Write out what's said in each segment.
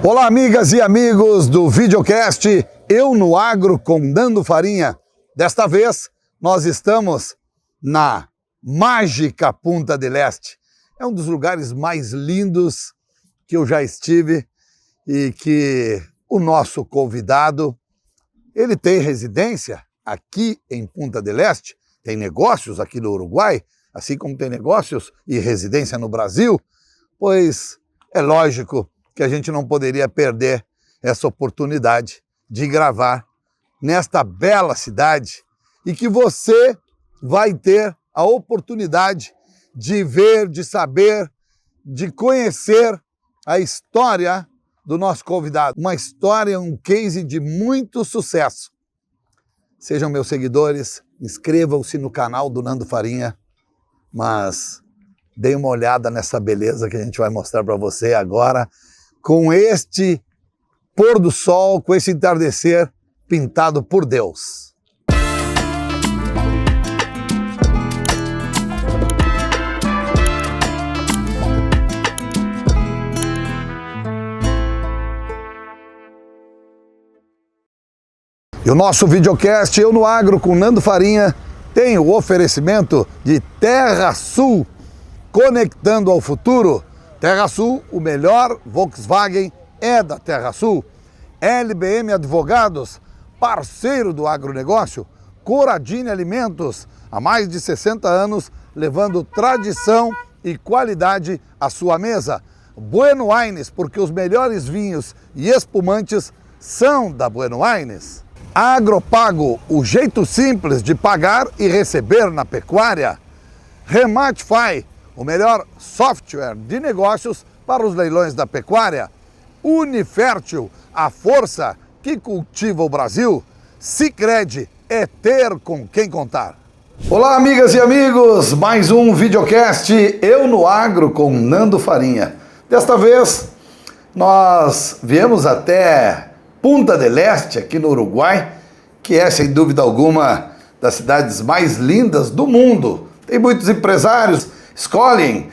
Olá, amigas e amigos do videocast Eu no Agro com Nando Farinha. Desta vez, nós estamos na mágica Punta del Este. É um dos lugares mais lindos que eu já estive e que o nosso convidado, ele tem residência aqui em Punta del Este, tem negócios aqui no Uruguai, assim como tem negócios e residência no Brasil, pois é lógico que a gente não poderia perder essa oportunidade de gravar nesta bela cidade e que você vai ter a oportunidade de ver, de saber, de conhecer a história do nosso convidado. Uma história, um case de muito sucesso. Sejam meus seguidores, inscrevam-se no canal do Nando Farinha, mas deem uma olhada nessa beleza que a gente vai mostrar para você agora, com este pôr do sol, com esse entardecer pintado por Deus. E o nosso videocast Eu no Agro com Nando Farinha tem o oferecimento de Terrasul, conectando ao futuro. Terrasul, o melhor Volkswagen é da Terrasul. LBM Advogados, parceiro do agronegócio. Coradini Alimentos, há mais de 60 anos, levando tradição e qualidade à sua mesa. Bueno Wines, porque os melhores vinhos e espumantes são da Bueno Wines. Agropago, o jeito simples de pagar e receber na pecuária. Rematify, o melhor software de negócios para os leilões da pecuária. Unifértil, a força que cultiva o Brasil. Sicredi, é ter com quem contar. Olá, amigas e amigos, mais um videocast Eu no Agro com Nando Farinha. Desta vez, nós viemos até Punta del Este, aqui no Uruguai, que é, sem dúvida alguma, das cidades mais lindas do mundo. Tem muitos empresários escolhem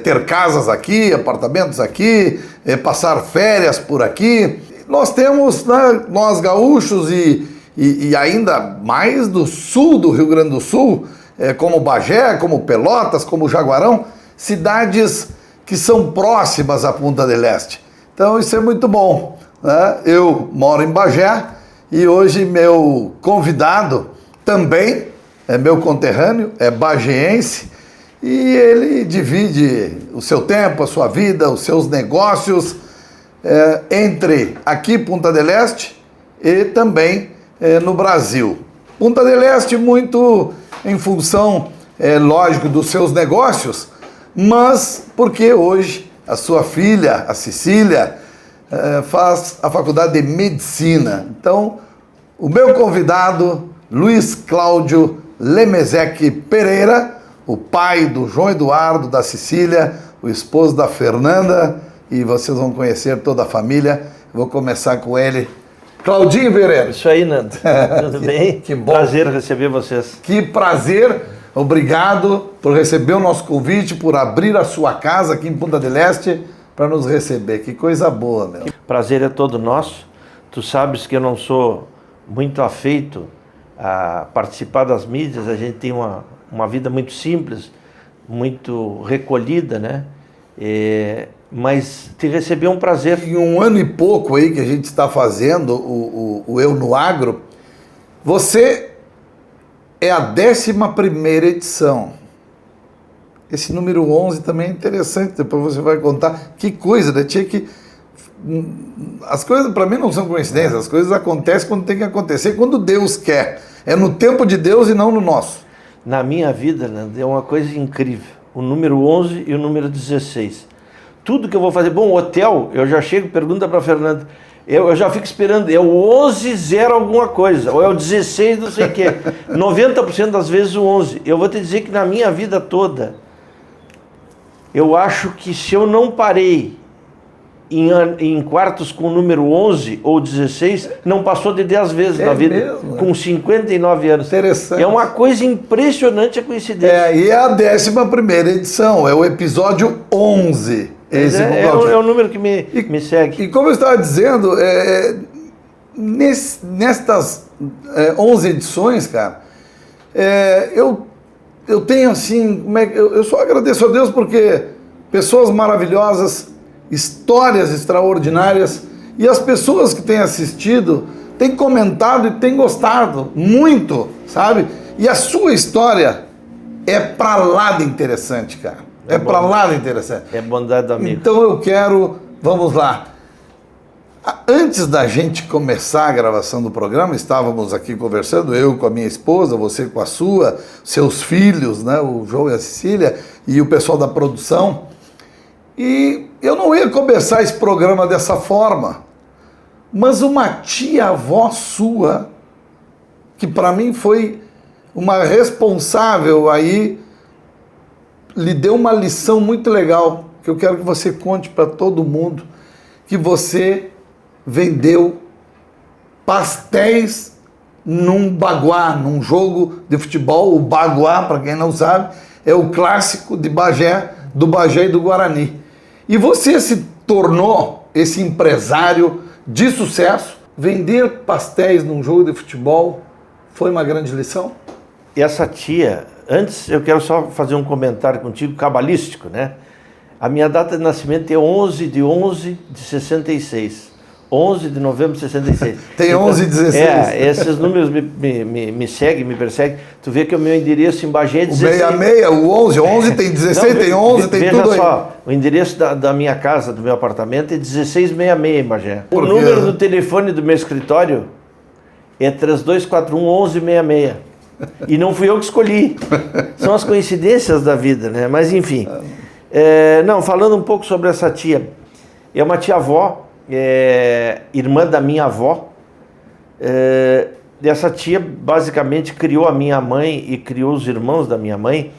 ter casas aqui, apartamentos aqui, passar férias por aqui. Nós temos, né, nós gaúchos e ainda mais do sul do Rio Grande do Sul, como Bagé, como Pelotas, como Jaguarão, cidades que são próximas à Punta del Este. Então isso é muito bom, né? Eu moro em Bagé e hoje meu convidado também é meu conterrâneo, é bagiense, e ele divide o seu tempo, a sua vida, os seus negócios entre aqui, Punta del Este, e também no Brasil. Punta del Este muito em função, lógico, dos seus negócios, mas porque hoje a sua filha, a Cecília, faz a faculdade de Medicina. Então, o meu convidado, Luiz Cláudio Lemezec Pereira, o pai do João Eduardo, da Cecília, o esposo da Fernanda, e vocês vão conhecer toda a família. Vou começar com ele, Claudinho Pereira. Isso aí, Nando. Tudo bem? Que bom. Prazer receber vocês. Que prazer. Obrigado por receber o nosso convite, por abrir a sua casa aqui em Punta del Este para nos receber. Que coisa boa, meu. Prazer é todo nosso. Tu sabes que eu não sou muito afeito a participar das mídias. A gente tem uma vida muito simples, muito recolhida, né? Mas te receber é um prazer. Em um ano e pouco aí que a gente está fazendo o Eu no Agro, você é a 11ª edição. Esse número 11 também é interessante, depois você vai contar. Que coisa, né? Tinha que... As coisas para mim não são coincidências, as coisas acontecem quando tem que acontecer, quando Deus quer. É no tempo de Deus e não no nosso. Na minha vida, Nando, é uma coisa incrível. O número 11 e o número 16. Tudo que eu vou fazer... Bom, hotel, eu já chego, pergunta para a Fernanda, eu já fico esperando, é o 11, 0 alguma coisa, ou é o 16, não sei o quê. 90% das vezes o 11. Eu vou te dizer que na minha vida toda, eu acho que se eu não parei em quartos com o número 11 ou 16, não passou de 10 vezes na vida, mesmo? Com 59 anos. Interessante. É uma coisa impressionante a coincidência. E é a 11ª edição, é o episódio 11. Esse é o número que me segue. E como eu estava dizendo, nestas 11 edições, cara, eu tenho assim, eu só agradeço a Deus porque pessoas maravilhosas, histórias extraordinárias, e as pessoas que têm assistido têm comentado e têm gostado muito, sabe? E a sua história é pra lá de interessante, cara. É pra lá de interessante. É bondade do amigo. Então eu quero, vamos lá. Antes da gente começar a gravação do programa, estávamos aqui conversando, eu com a minha esposa, você com a sua, seus filhos, né, o João e a Cecília, e o pessoal da produção. E eu não ia começar esse programa dessa forma, mas uma tia-avó sua, que para mim foi uma responsável aí, lhe deu uma lição muito legal, que eu quero que você conte para todo mundo, que você vendeu pastéis num baguá, num jogo de futebol. O baguá, para quem não sabe, é o clássico de Bagé, do Bagé e do Guarani. E você se tornou esse empresário de sucesso. Vender pastéis num jogo de futebol foi uma grande lição? Essa tia, antes eu quero só fazer um comentário contigo, cabalístico, né? A minha data de nascimento é 11 de 66. 11 de novembro de 66. Tem então, 11 e 16. Esses números me seguem, me perseguem. Tu vê que o meu endereço em Bagé é 16. O 66, o 11, 11 tem 16, não, tem 11, tem tudo aí. Veja só, o endereço da minha casa, do meu apartamento, é 1666 em Bagé. O número do telefone do meu escritório é 3241-1166. E não fui eu que escolhi. São as coincidências da vida, né? Mas enfim. Não, falando um pouco sobre essa tia. É uma tia-avó, irmã da minha avó. Essa tia basicamente criou a minha mãe e criou os irmãos da minha mãe,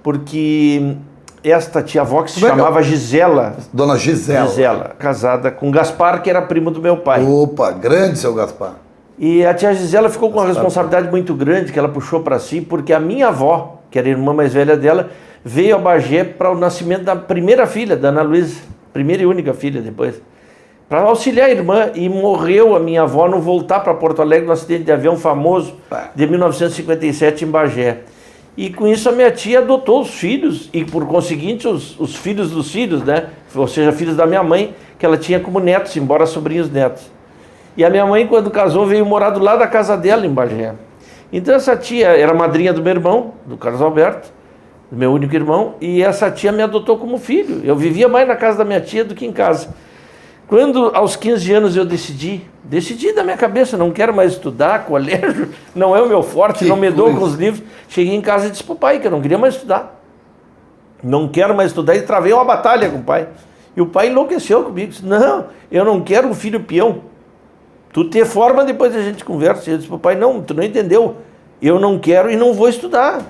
porque esta tia-avó que se chamava Gisela. Dona Gisela. Gisela, casada com Gaspar, que era primo do meu pai. Opa, grande seu Gaspar. E a tia Gisela ficou com uma responsabilidade muito grande que ela puxou para si, porque a minha avó, que era a irmã mais velha dela, veio a Bagé para o nascimento da primeira filha, da Ana Luísa, primeira e única filha depois, para auxiliar a irmã, e morreu a minha avó no voltar para Porto Alegre num acidente de avião famoso de 1957 em Bagé. E com isso a minha tia adotou os filhos, e por conseguinte os filhos dos filhos, né? Ou seja, filhos da minha mãe, que ela tinha como netos, embora sobrinhos netos. E a minha mãe, quando casou, veio morar do lado da casa dela em Bagé. Então essa tia era madrinha do meu irmão, do Carlos Alberto, do meu único irmão, e essa tia me adotou como filho. Eu vivia mais na casa da minha tia do que em casa. Quando aos 15 anos eu decidi da minha cabeça, não quero mais estudar, colégio não é o meu forte, não me dou com os livros. Cheguei em casa e disse pro pai que eu não queria mais estudar. Não quero mais estudar, e travei uma batalha com o pai. E o pai enlouqueceu comigo, disse, não, eu não quero um filho peão. Tu te forma, depois a gente conversa. Eu disse pro pai, não, tu não entendeu. Eu não quero e não vou estudar.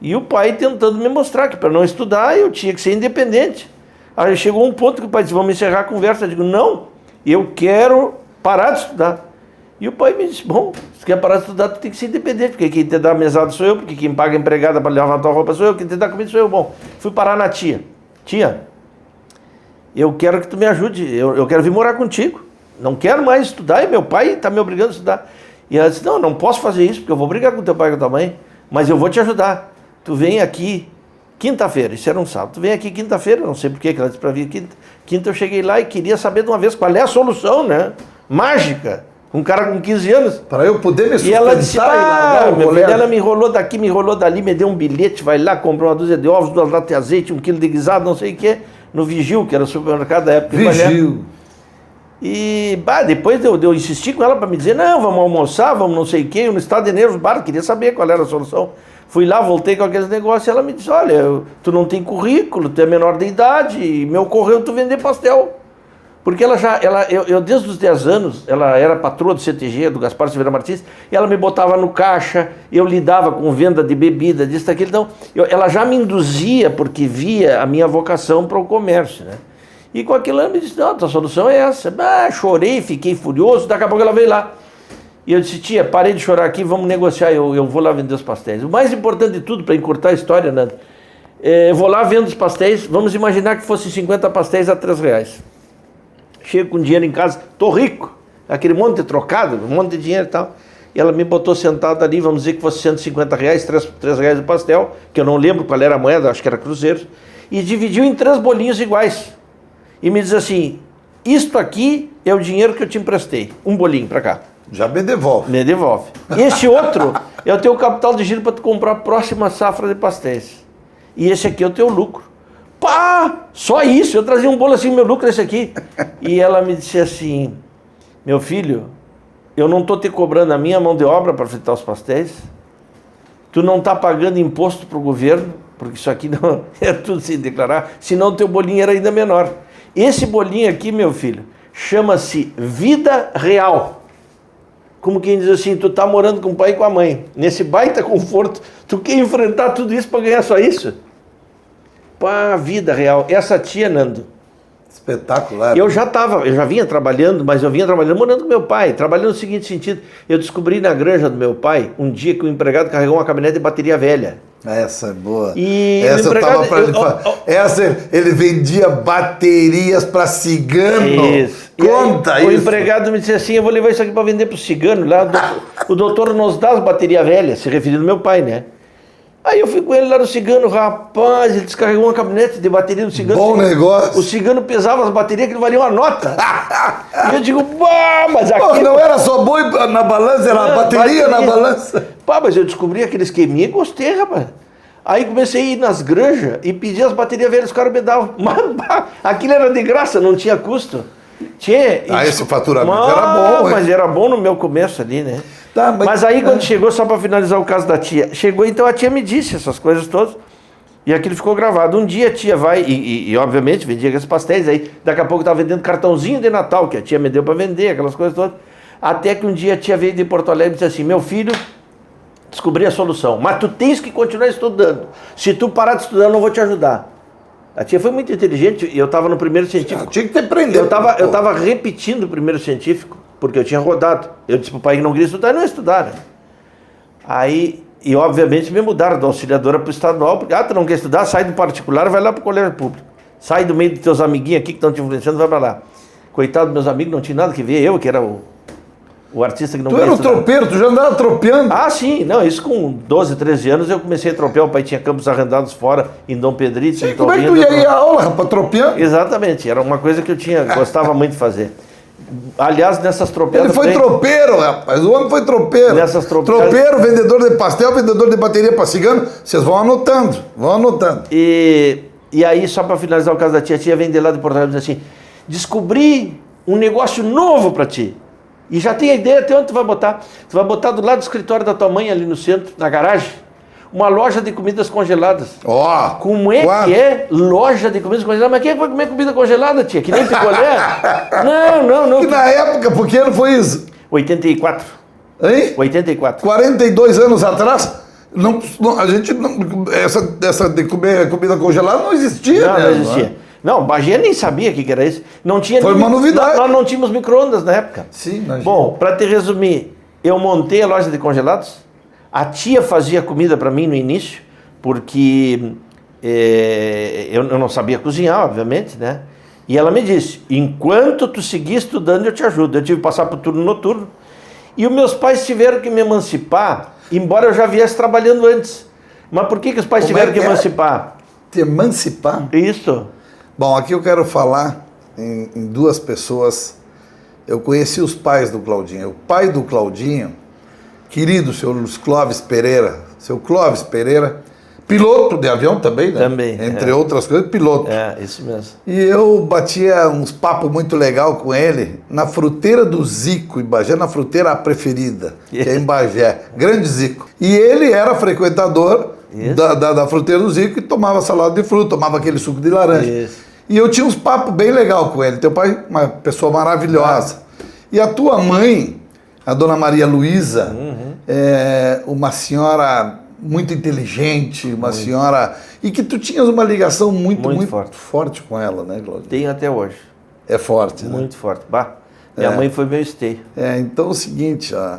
E o pai tentando me mostrar que para não estudar eu tinha que ser independente. Aí chegou um ponto que o pai disse, vamos encerrar a conversa. Eu digo, não, eu quero parar de estudar. E o pai me disse, bom, se tu quer parar de estudar, tu tem que ser independente, porque quem te dá a mesada sou eu, porque quem paga a empregada para lavar a tua roupa sou eu, quem te dá comida sou eu. Bom, fui parar na tia. Tia, eu quero que tu me ajude, eu quero vir morar contigo. Não quero mais estudar, e meu pai está me obrigando a estudar. E ela disse, não posso fazer isso, porque eu vou brigar com teu pai e com tua mãe, mas eu vou te ajudar. Tu vem aqui quinta-feira, isso era um sábado, tu vem aqui quinta-feira, não sei por que ela disse para vir quinta. Quinta eu cheguei lá e queria saber de uma vez qual é a solução, né? Mágica. Um cara com 15 anos. Para eu poder me sustentar. E ela disse, ela me enrolou daqui, me enrolou dali, me deu um bilhete, vai lá, comprou uma dúzia de ovos, 2 latas de azeite, 1 quilo de guisado, não sei o que, no Vigil, que era o supermercado da época. Vigil. E depois de eu insistir com ela para me dizer, não, vamos almoçar, vamos não sei o quê, no estado de nervos, queria saber qual era a solução. Fui lá, voltei com aqueles negócios e ela me disse, olha, tu não tem currículo, tu é menor de idade, e me ocorreu tu vender pastel. Porque eu desde os 10 anos, ela era patroa do CTG, do Gaspar Silveira Martins, e ela me botava no caixa, eu lidava com venda de bebida, disso, daquilo, então, ela já me induzia, porque via a minha vocação para o comércio, né? E com aquilo ela me disse, não, a solução é essa. Chorei, fiquei furioso, daqui a pouco ela veio lá. E eu disse, tia, parei de chorar aqui, vamos negociar, eu vou lá vender os pastéis. O mais importante de tudo, para encurtar a história, Nando, Eu vou lá, vendo os pastéis, vamos imaginar que fosse 50 pastéis a R$3. Chego com dinheiro em casa, tô rico, aquele monte de trocado, um monte de dinheiro e tal. E ela me botou sentado ali, vamos dizer que fosse R$150, R$3 o pastel, que eu não lembro qual era a moeda, acho que era cruzeiro, e dividiu em 3 bolinhos iguais. E me diz assim, isto aqui é o dinheiro que eu te emprestei, um bolinho para cá. Já me devolve. Me devolve. Este outro é o teu capital de giro para tu comprar a próxima safra de pastéis. E esse aqui é o teu lucro. Pá, só isso, eu trazia um bolo assim, meu lucro é esse aqui. E ela me disse assim, meu filho, eu não estou te cobrando a minha mão de obra para fritar os pastéis, tu não está pagando imposto para o governo, porque isso aqui não é tudo sem declarar, senão o teu bolinho era ainda menor. Esse bolinho aqui, meu filho, chama-se vida real. Como quem diz assim, tu tá morando com o pai e com a mãe, nesse baita conforto, tu quer enfrentar tudo isso para ganhar só isso? Pá, vida real. Essa tia, Nando, espetacular. eu já vinha trabalhando, mas eu vinha trabalhando morando com meu pai, trabalhando no seguinte sentido, eu descobri na granja do meu pai, um dia que o empregado carregou uma caminhonete de bateria velha. Essa é boa. E essa eu tava para ele falar. Essa ele vendia baterias para cigano. Isso. Conta aí, isso. O empregado me disse assim, eu vou levar isso aqui para vender para o cigano lá. O doutor nos dá as baterias velhas, se referindo ao meu pai, né? Aí eu fui com ele lá no cigano, rapaz, ele descarregou uma caminhonete de bateria do cigano. Bom negócio. O cigano pesava as baterias que não valiam uma nota. E eu digo, pá, mas aqui... Pô, não era só boi na balança, era bateria na balança. Pá, mas eu descobri aquele esqueminha e gostei, rapaz. Aí comecei a ir nas granjas e pedir as baterias velhas, os caras me davam. Mas pá, aquilo era de graça, não tinha custo. Esse faturamento era bom, mas era bom no meu começo ali, né? Tá, mas aí quando chegou, só para finalizar o caso da tia, chegou, então a tia me disse essas coisas todas, e aquilo ficou gravado. Um dia a tia vai, e obviamente vendia aqueles pastéis, aí daqui a pouco estava vendendo cartãozinho de Natal, que a tia me deu para vender, aquelas coisas todas, até que um dia a tia veio de Porto Alegre e disse assim, meu filho, descobri a solução, mas tu tens que continuar estudando, se tu parar de estudar eu não vou te ajudar. A tia foi muito inteligente, e eu estava no primeiro científico. Tinha que ter aprendido. Eu estava repetindo o primeiro científico, porque eu tinha rodado. Eu disse pro pai que não queria estudar, e não ia estudar, né? Aí, e obviamente me mudaram da auxiliadora para o estadual, porque, tu não quer estudar, sai do particular, vai lá para o colégio público. Sai do meio dos teus amiguinhos aqui que estão te influenciando, vai para lá. Coitado dos meus amigos, não tinha nada que ver, eu que era o artista que não queria estudar. Tu era um tropeiro, tu já andava tropeando. Ah, sim, não, isso com 12, 13 anos eu comecei a tropear, o pai tinha campos arrendados fora, em Dom Pedrito. Sim, como é que tu ia ir à aula, rapaz, tropeando? Exatamente, era uma coisa que eu gostava muito de fazer. Aliás, nessas tropeadas... Ele foi tropeiro, rapaz, o homem foi tropeiro. Nessas tropeiro, vendedor de pastel, vendedor de bateria para cigano, vocês vão anotando, E aí, só para finalizar o caso da tia vem de lá de Porto Alegre e diz assim, descobri um negócio novo para ti. E já tem a ideia até onde tu vai botar. Tu vai botar do lado do escritório da tua mãe, ali no centro, na garagem, uma loja de comidas congeladas. Ó! Como é que é loja de comidas congeladas? Mas quem é que vai comer comida congelada, tia? Que nem picolé? Não. Que na época, por que ano foi isso? 84. Hein? 84. 42 anos atrás, a gente essa de comer comida congelada não existia. Não existia. Né? Não, Bagé nem sabia o que era isso. Não tinha. Foi uma novidade. Nós não tínhamos micro-ondas na época. Sim, imagina. Bom, para te resumir, eu montei a loja de congelados. A tia fazia comida para mim no início, porque eu não sabia cozinhar, obviamente, né? E ela me disse, enquanto tu seguir estudando, eu te ajudo. Eu tive que passar para o turno noturno. E os meus pais tiveram que me emancipar, embora eu já viesse trabalhando antes. Mas por que os pais tiveram que emancipar? Te emancipar? Isso. Bom, aqui eu quero falar em duas pessoas. Eu conheci os pais do Claudinho. O pai do Claudinho, querido seu Luiz Clóvis Pereira, piloto de avião também, né? Também. Entre outras coisas, piloto. Isso mesmo. E eu batia uns papos muito legal com ele na fruteira do Zico, em Bagé, na fruteira preferida, que é em Bagé, Grande Zico. E ele era frequentador da fruteira do Zico e tomava salada de fruta, tomava aquele suco de laranja. Isso. E eu tinha uns papos bem legal com ele. Teu pai, uma pessoa maravilhosa. E a tua mãe, a dona Maria Luísa, é uma senhora muito inteligente, uma senhora... E que tu tinhas uma ligação muito forte com ela, né, Claudio? Tenho até hoje. É forte, né? Muito forte. Bah, minha mãe foi meu esteio. Então é o seguinte, ó,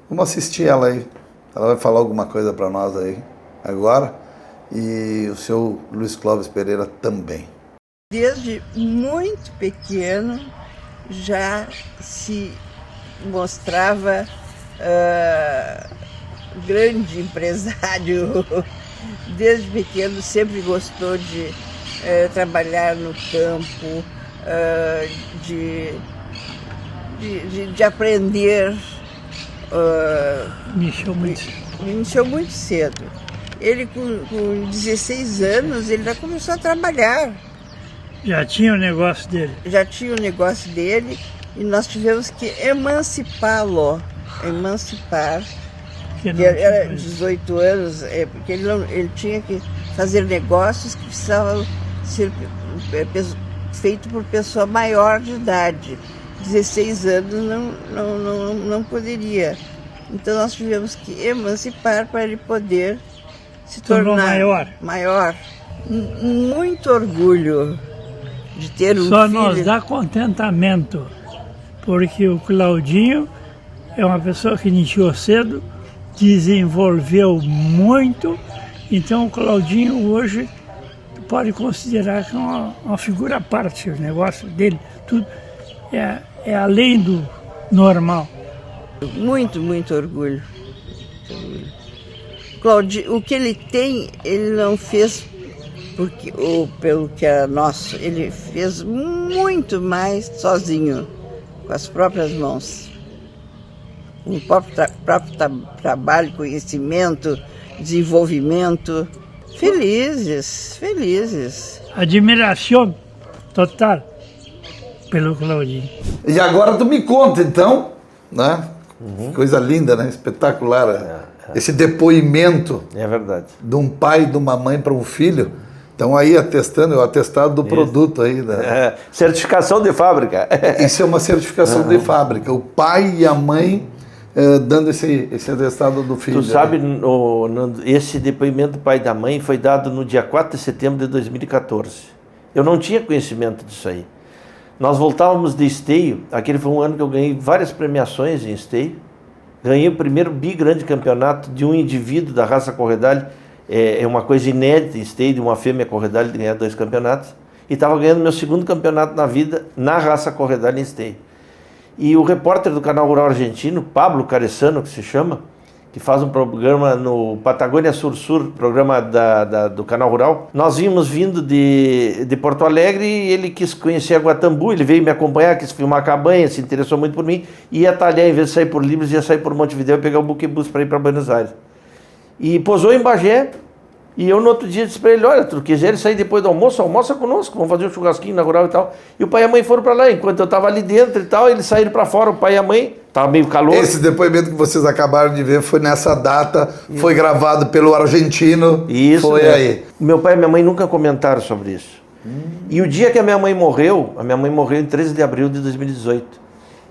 vamos assistir ela aí. Ela vai falar alguma coisa para nós aí. agora, e o seu Luiz Clóvis Pereira também. Desde muito pequeno já se mostrava grande empresário. Desde pequeno sempre gostou de trabalhar no campo, de aprender. Me iniciou muito cedo. Ele com 16 anos ele já começou a trabalhar. Já tinha o negócio dele? Já tinha o negócio dele e nós tivemos que emancipá-lo. Ele era 18 anos, porque ele tinha que fazer negócios que precisavam ser feitos por pessoa maior de idade. 16 anos não poderia. Então nós tivemos que emancipar para ele poder se tornar maior. Muito orgulho de ter um filho. Só nos dá contentamento, porque o Claudinho é uma pessoa que iniciou cedo, desenvolveu muito, então o Claudinho hoje pode considerar que é uma figura à parte, o negócio dele, tudo é além do normal. Muito orgulho. Claudinho, o que ele tem, ele não fez pelo que era nosso, ele fez muito mais sozinho, com as próprias mãos. O próprio trabalho, conhecimento, desenvolvimento. Felizes. Admiração total pelo Claudinho. E agora tu me conta, então, né? Coisa linda, né? Espetacular. Esse depoimento. É verdade. De um pai e de uma mãe para um filho. Então aí atestando, é o atestado do produto aí. Né? Certificação de fábrica. Isso é uma certificação de fábrica. O pai e a mãe dando esse atestado do filho. Tu sabe, Nando, esse depoimento do pai e da mãe foi dado no dia 4 de setembro de 2014. Eu não tinha conhecimento disso aí. Nós voltávamos de Esteio, aquele foi um ano que eu ganhei várias premiações em Esteio. Ganhei o primeiro grande campeonato de um indivíduo da raça Corredale. É uma coisa inédita em Esteio, de uma fêmea Corredale, de ganhar 2 campeonatos. E estava ganhando meu segundo campeonato na vida na raça Corredale em Esteio. E o repórter do Canal Rural Argentino, Pablo Caresano, que se chama, que faz um programa no Patagônia Sur-Sur, programa do Canal Rural. Nós vimos vindo de Porto Alegre e ele quis conhecer a Guatambu, ele veio me acompanhar, quis filmar a cabanha, se interessou muito por mim, e ia talhar, em vez de sair por Libras, ia sair por Montevidéu e pegar o buquebus para ir para Buenos Aires. E posou em Bagé, e eu no outro dia disse para ele, olha, tu quiser sair depois do almoço, almoça conosco, vamos fazer um churrasquinho na rural e tal. E o pai e a mãe foram para lá, enquanto eu estava ali dentro e tal, eles saíram para fora, o pai e a mãe, estava meio calor. Esse depoimento que vocês acabaram de ver foi nessa data, foi gravado pelo argentino. Isso, foi aí. Meu pai e minha mãe nunca comentaram sobre isso. E o dia que a minha mãe morreu em 13 de abril de 2018.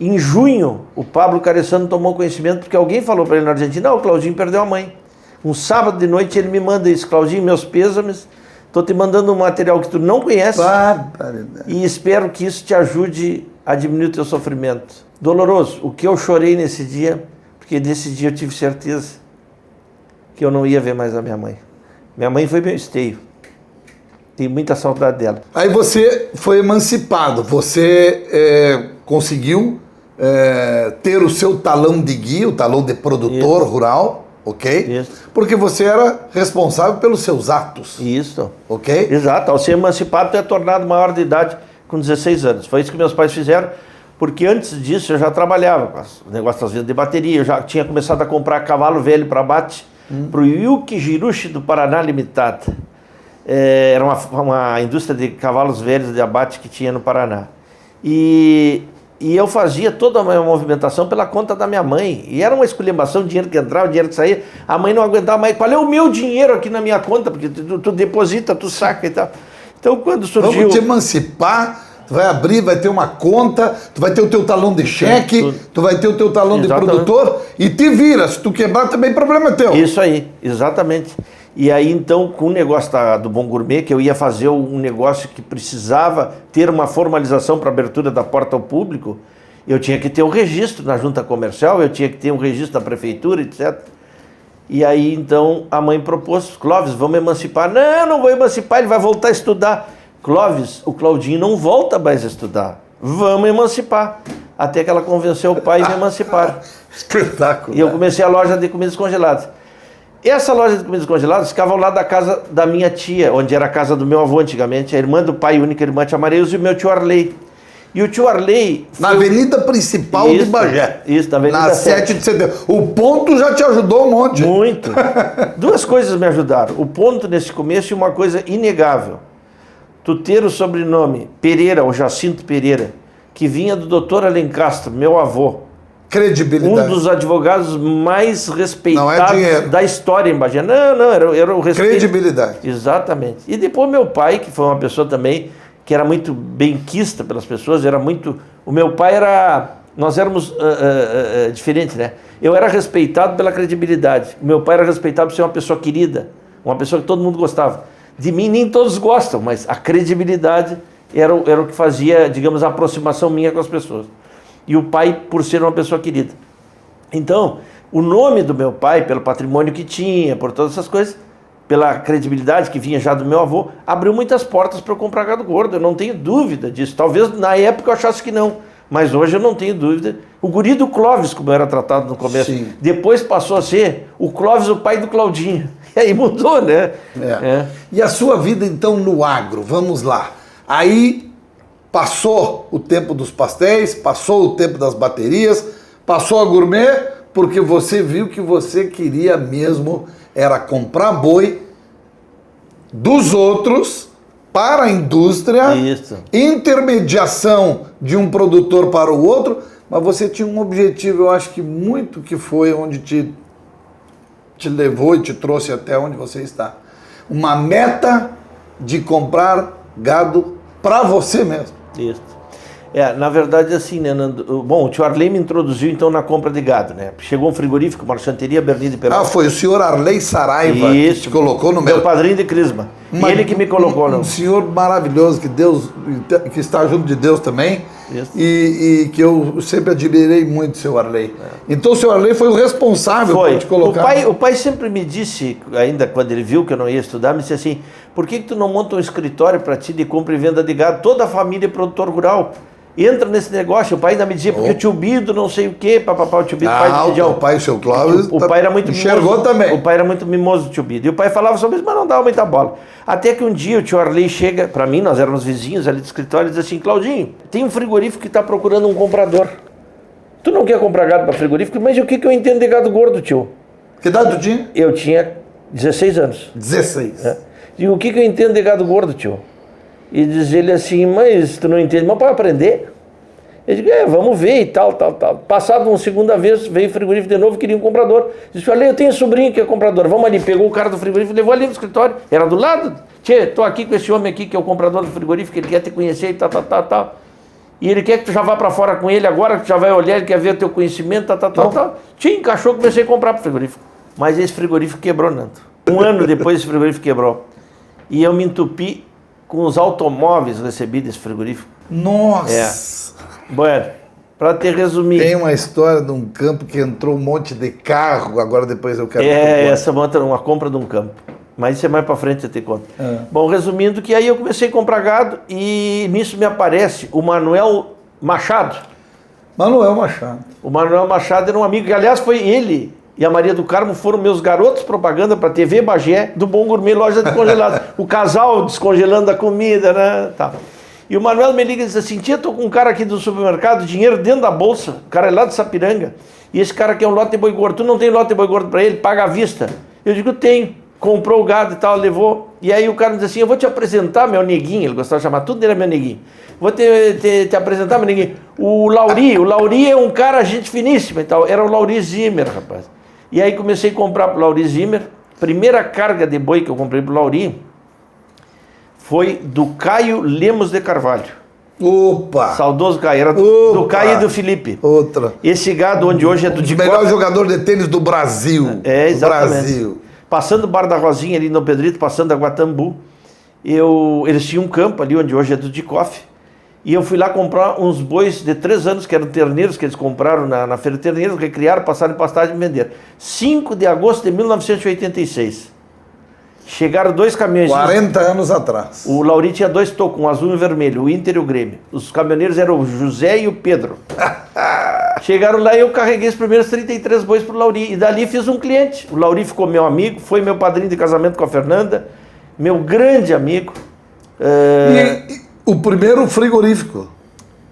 Em junho, o Pablo Caresano tomou conhecimento, porque alguém falou para ele na Argentina, o Claudinho perdeu a mãe. Um sábado de noite ele me manda isso, Claudinho, meus pêsames, estou te mandando um material que tu não conhece e espero que isso te ajude a diminuir o teu sofrimento. Doloroso, o que eu chorei nesse dia, porque nesse dia eu tive certeza que eu não ia ver mais a minha mãe. Minha mãe foi meu esteio, tenho muita saudade dela. Aí você foi emancipado, você conseguiu ter o seu talão de guia, o talão de produtor rural. Ok? Isso. Porque você era responsável pelos seus atos. Isso. Ok? Exato. Ao ser emancipado, tu é tornado maior de idade com 16 anos. Foi isso que meus pais fizeram, porque antes disso eu já trabalhava com o negócio das vendas de bateria, eu já tinha começado a comprar cavalo velho para abate para o Yuki Jirushi do Paraná Limitada. Era uma indústria de cavalos velhos de abate que tinha no Paraná. E eu fazia toda a minha movimentação pela conta da minha mãe. E era uma esculhambação, dinheiro que entrava, dinheiro que saía. A mãe não aguentava mais. Qual é o meu dinheiro aqui na minha conta? Porque tu deposita, tu saca e tal. Então quando surgiu... Vamos te emancipar, tu vai abrir, vai ter uma conta, tu vai ter o teu talão de cheque, tu vai ter o teu talão de produtor e te vira. Se tu quebrar também, problema é teu. Isso aí, exatamente. E aí, então, com o negócio do Bom Gourmet, que eu ia fazer um negócio que precisava ter uma formalização para abertura da porta ao público, eu tinha que ter o registro na junta comercial, eu tinha que ter um registro da prefeitura, etc. E aí, então, a mãe propôs, Clóvis, vamos emancipar. Não, não vou emancipar, ele vai voltar a estudar. Clóvis, o Claudinho não volta mais a estudar. Vamos emancipar. Até que ela convenceu o pai a me emancipar. Espetáculo. E eu comecei a loja de comidas congeladas. Essa loja de comidas congeladas ficava ao lado da casa da minha tia, onde era a casa do meu avô antigamente, a irmã do pai, a única irmã tia Mareus, e o meu tio Arley. E o tio Arley... Na avenida principal de Bagé. Isso, na avenida Na 7 de setembro. O ponto já te ajudou um monte. Muito. Duas coisas me ajudaram. O ponto nesse começo e uma coisa inegável. Tu ter o sobrenome Pereira, ou Jacinto Pereira, que vinha do doutor Alencastro, meu avô. Credibilidade. Um dos advogados mais respeitados dinheiro. da história em Bagé. Não, era o respeito. Credibilidade. Exatamente. E depois meu pai, que foi uma pessoa também que era muito benquista pelas pessoas, era muito... O meu pai era... Nós éramos diferentes, né? Eu era respeitado pela credibilidade. O meu pai era respeitado por ser uma pessoa querida, uma pessoa que todo mundo gostava. De mim nem todos gostam, mas a credibilidade era o que fazia, digamos, a aproximação minha com as pessoas. E o pai, por ser uma pessoa querida. Então, o nome do meu pai, pelo patrimônio que tinha, por todas essas coisas, pela credibilidade que vinha já do meu avô, abriu muitas portas para eu comprar gado gordo. Eu não tenho dúvida disso. Talvez na época eu achasse que não, mas hoje eu não tenho dúvida. O guri do Clóvis, como eu era tratado no começo, Sim. depois passou a ser o Clóvis, o pai do Claudinho. E aí mudou, né? E a sua vida, então, no agro? Vamos lá. Aí passou o tempo dos pastéis, passou o tempo das baterias, passou a gourmet, porque você viu que você queria mesmo era comprar boi dos outros para a indústria, Isso. intermediação de um produtor para o outro, mas você tinha um objetivo, eu acho que muito que foi onde te levou e te trouxe até onde você está. Uma meta de comprar gado para você mesmo. Isso. Na verdade, assim, né, Nando? Bom, o tio Arley me introduziu, então, na compra de gado, né? Chegou um frigorífico, Marchanteria Berlim de Pelotas. Foi o senhor Arley Saraiva que te colocou no meu padrinho de crisma. Ele que me colocou. Um senhor maravilhoso, que está junto de Deus também, e que eu sempre admirei muito, seu Arley. Então, o seu Arley foi o responsável por te colocar. O pai sempre me disse, ainda quando ele viu que eu não ia estudar, me disse assim, por que tu não monta um escritório para ti de compra e venda de gado? Toda a família é produtor rural. Entra nesse negócio. O pai ainda me dizia, porque o tio Bido, não sei o quê, papapá, o tio Bido, o pai, seu Clóvis, o pai era muito enxergou mimoso, também. O pai era muito mimoso, o tio Bido. E o pai falava sobre isso, mas não dava muita bola. Até que um dia o tio Arley chega, para mim, nós éramos vizinhos ali do escritório, e diz assim, Claudinho, tem um frigorífico que está procurando um comprador. Tu não quer comprar gado para frigorífico? Mas o que eu entendo de gado gordo, tio? Que idade tu tinha? Eu tinha 16 anos. 16. Digo, o que eu entendo de gado gordo, tio? E diz ele assim, mas tu não entende, mas para aprender? Eu digo, vamos ver e tal. Passado uma segunda vez, veio o frigorífico de novo, queria um comprador. Disse, olha, eu tenho um sobrinho que é comprador, vamos ali. Pegou o cara do frigorífico e levou ali no escritório. Era do lado. Tchê, tô aqui com esse homem aqui que é o comprador do frigorífico, ele quer te conhecer e tal. E ele quer que tu já vá para fora com ele agora, que tu já vai olhar, ele quer ver o teu conhecimento, tal. Tchê, encaixou, comecei a comprar pro frigorífico. Mas esse frigorífico quebrou, Nando. Um ano depois esse frigorífico quebrou. E eu me entupi com os automóveis recebidos desse frigorífico. Nossa! Bueno, para te resumir... Tem uma história de um campo que entrou um monte de carro, agora depois eu quero... essa é uma compra de um campo. Mas isso é mais para frente, eu te conto. Bom, resumindo, que aí eu comecei a comprar gado e nisso me aparece o Manuel Machado. Manuel Machado. O Manuel Machado era um amigo, que aliás foi ele e a Maria do Carmo foram meus garotos propaganda para TV Bagé do Bom Gourmet, loja de congelado. O casal descongelando a comida, né? Tá. E o Manuel me liga e diz assim, tia, tô com um cara aqui do supermercado, dinheiro dentro da bolsa, o cara é lá de Sapiranga, e esse cara quer um lote de boi gordo, tu não tem lote de boi gordo para ele, paga à vista? Eu digo, tenho. Comprou o gado e tal, levou, e aí o cara diz assim, eu vou te apresentar meu neguinho, ele gostava de chamar, tudo dele era meu neguinho, vou te apresentar meu neguinho, o Lauri é um cara, gente finíssima e tal, era o Lauri Zimmer, rapaz. E aí comecei a comprar pro Lauri Zimmer, primeira carga de boi que eu comprei pro Lauri, foi do Caio Lemos de Carvalho. Opa! Saudoso Caio, era do Caio e do Felipe. Outra. Esse gado onde hoje é do Dicoff. O melhor jogador de tênis do Brasil. Exatamente. Do Brasil. Passando o Bar da Rosinha ali no Pedrito, passando a Guatambu, eles tinham um campo ali onde hoje é do Dicoff. E eu fui lá comprar uns bois de 3 anos, que eram terneiros, que eles compraram na Feira de Terneiros, recriaram, passaram em pastagem e venderam. 5 de agosto de 1986. Chegaram 2 caminhões. 40 anos atrás. O Lauri tinha 2 tocos, um azul e um vermelho, o Inter e o Grêmio. Os caminhoneiros eram o José e o Pedro. Chegaram lá e eu carreguei os primeiros 33 bois pro Lauri. E dali fiz um cliente. O Lauri ficou meu amigo, foi meu padrinho de casamento com a Fernanda, meu grande amigo. E o primeiro frigorífico?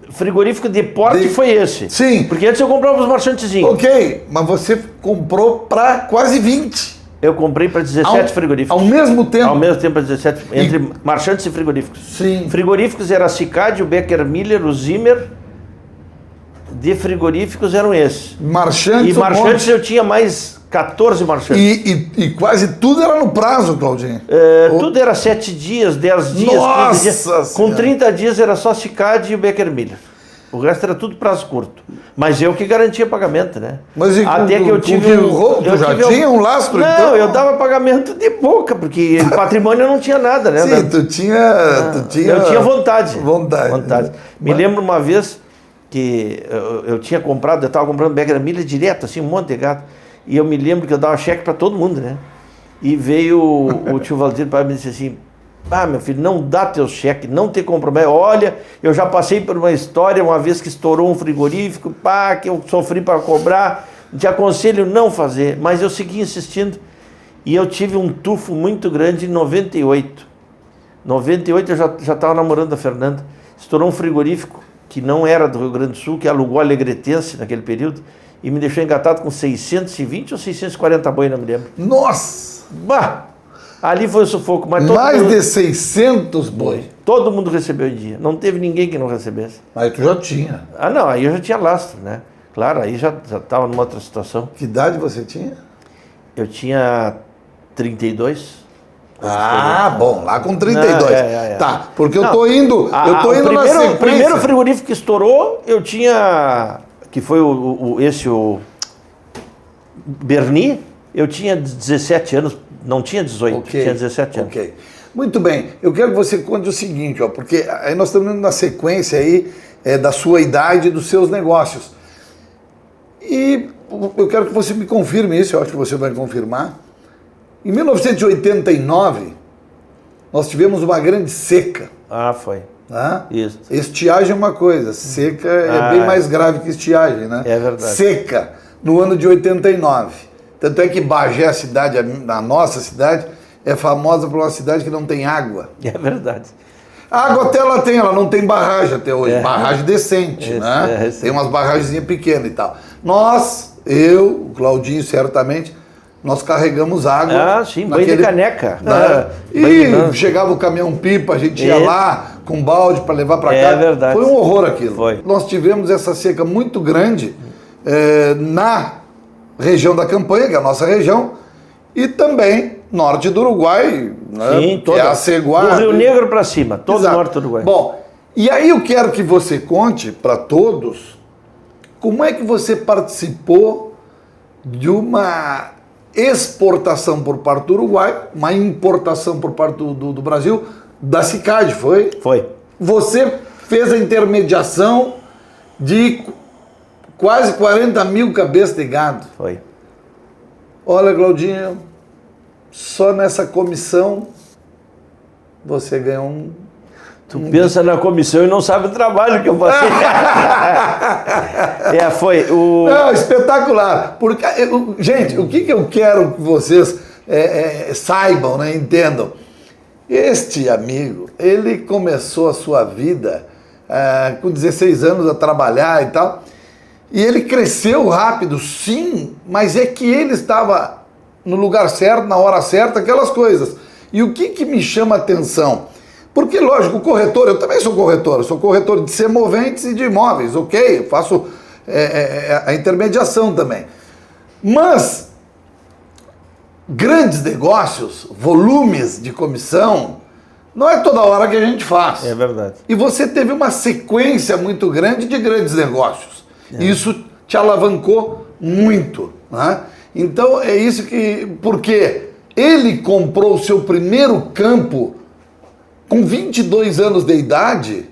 Frigorífico de porte foi esse. Sim. Porque antes eu comprava os marchantezinhos. Ok, mas você comprou para quase 20. Eu comprei para 17 frigoríficos. Ao mesmo tempo? Ao mesmo tempo para 17, entre marchantes e frigoríficos. Sim. Frigoríficos era a Cicad, o Becker Miller, o Zimmer. De frigoríficos eram esses. Marchantes? E marchantes eu tinha mais 14 marchantes. E quase tudo era no prazo, Claudinho? Tudo era 7 dias, 10 dias, Nossa 15 dias. Com 30 dias era só Cicad e o Becker Miller. O resto era tudo prazo curto. Mas eu que garantia pagamento, né? Mas até que eu tive tu já tinha um lastro? Não, então? eu dava pagamento de boca, porque em patrimônio eu não tinha nada, né? Sim, tu tinha... Eu tinha vontade. Vontade. Me lembro uma vez que eu tinha comprado, eu estava comprando Becker Miller direto, assim, um monte de gato. E eu me lembro que eu dava cheque para todo mundo, né? E veio o tio Valdir para mim e disse assim: ah, meu filho, não dá teu cheque, não te compromete. Olha, eu já passei por uma história, uma vez que estourou um frigorífico, pá, que eu sofri para cobrar. Te aconselho não fazer, mas eu segui insistindo. E eu tive um tufo muito grande em 98. 98 eu já estava namorando a Fernanda. Estourou um frigorífico que não era do Rio Grande do Sul, que alugou a Alegretense naquele período, e me deixou engatado com 620 ou 640 boi, não me lembro. Nossa! Bah! Ali foi o sufoco. Mas mais de 600 boi. Todo mundo recebeu em dia. Não teve ninguém que não recebesse. Mas tu já tinha. Ah, não. Aí eu já tinha lastro, né? Claro, aí já estava numa outra situação. Que idade você tinha? Eu tinha 32. Ah, bom, lá com 32. Não, Tá, porque eu tô indo na sequência. O primeiro frigorífico que estourou, eu tinha, que foi o Berni, eu tinha 17 anos, não tinha 18, tinha 17 anos. Ok. Muito bem, eu quero que você conte o seguinte, ó, porque aí nós estamos indo na sequência aí da sua idade e dos seus negócios. E eu quero que você me confirme isso, eu acho que você vai confirmar. Em 1989, nós tivemos uma grande seca. Ah, foi. Tá? Isso. Estiagem é uma coisa, seca é bem mais grave que estiagem, né? É verdade. Seca, no ano de 89. Tanto é que Bagé, a cidade, a nossa cidade, é famosa por uma cidade que não tem água. É verdade. A água até ela tem, ela não tem barragem até hoje, barragem decente, né? Tem umas barragens pequenas e tal. Nós, eu, o Claudinho certamente, nós carregamos água. Ah, sim, banho de caneca. E chegava o caminhão-pipa, a gente ia lá com balde para levar para cá. É verdade. Foi um horror aquilo. Foi. Nós tivemos essa seca muito grande na região da Campanha, que é a nossa região, e também norte do Uruguai, né? Sim, que é a Ceguá. Do Rio Negro para cima, todo Exato. o norte do Uruguai. Bom, e aí eu quero que você conte para todos como é que você participou de uma exportação por parte do Uruguai, uma importação por parte do Brasil, da Cicad, foi? Foi. Você fez a intermediação de quase 40 mil cabeças de gado. Foi. Olha, Claudinho, só nessa comissão você ganhou um... Tu pensa na comissão e não sabe o trabalho que eu passei. Foi o... Não, espetacular. Porque, gente, o que eu quero que vocês saibam, né, entendam. Este amigo, ele começou a sua vida com 16 anos a trabalhar e tal, e ele cresceu rápido, sim, mas é que ele estava no lugar certo, na hora certa, aquelas coisas. E o que me chama a atenção? Porque, lógico, o corretor, eu também sou corretor de semoventes e de imóveis, ok? Eu faço a intermediação também. Mas, grandes negócios, volumes de comissão, não é toda hora que a gente faz. É verdade. E você teve uma sequência muito grande de grandes negócios. Isso te alavancou muito, né? Então, é isso que... Porque ele comprou o seu primeiro campo com 22 anos de idade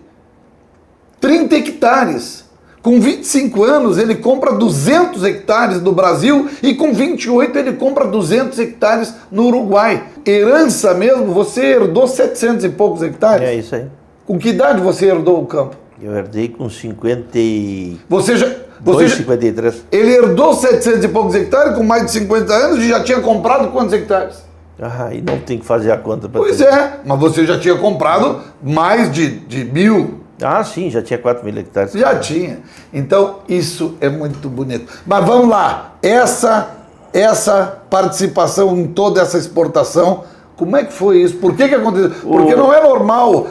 30 hectares. Com 25 anos, ele compra 200 hectares no Brasil e com 28 ele compra 200 hectares no Uruguai. Herança mesmo, você herdou 700 e poucos hectares? É isso aí. Com que idade você herdou o campo? Eu herdei com 50 e... Você já... 53. Ele herdou 700 e poucos hectares com mais de 50 anos e já tinha comprado quantos hectares? Ah, e não tem que fazer a conta para Pois é, mas você já tinha comprado mais de 1.000. Ah, sim, já tinha 4.000 hectares. Já tinha. Então, isso é muito bonito. Mas vamos lá, essa participação em toda essa exportação, como é que foi isso? Por que aconteceu? Porque não é normal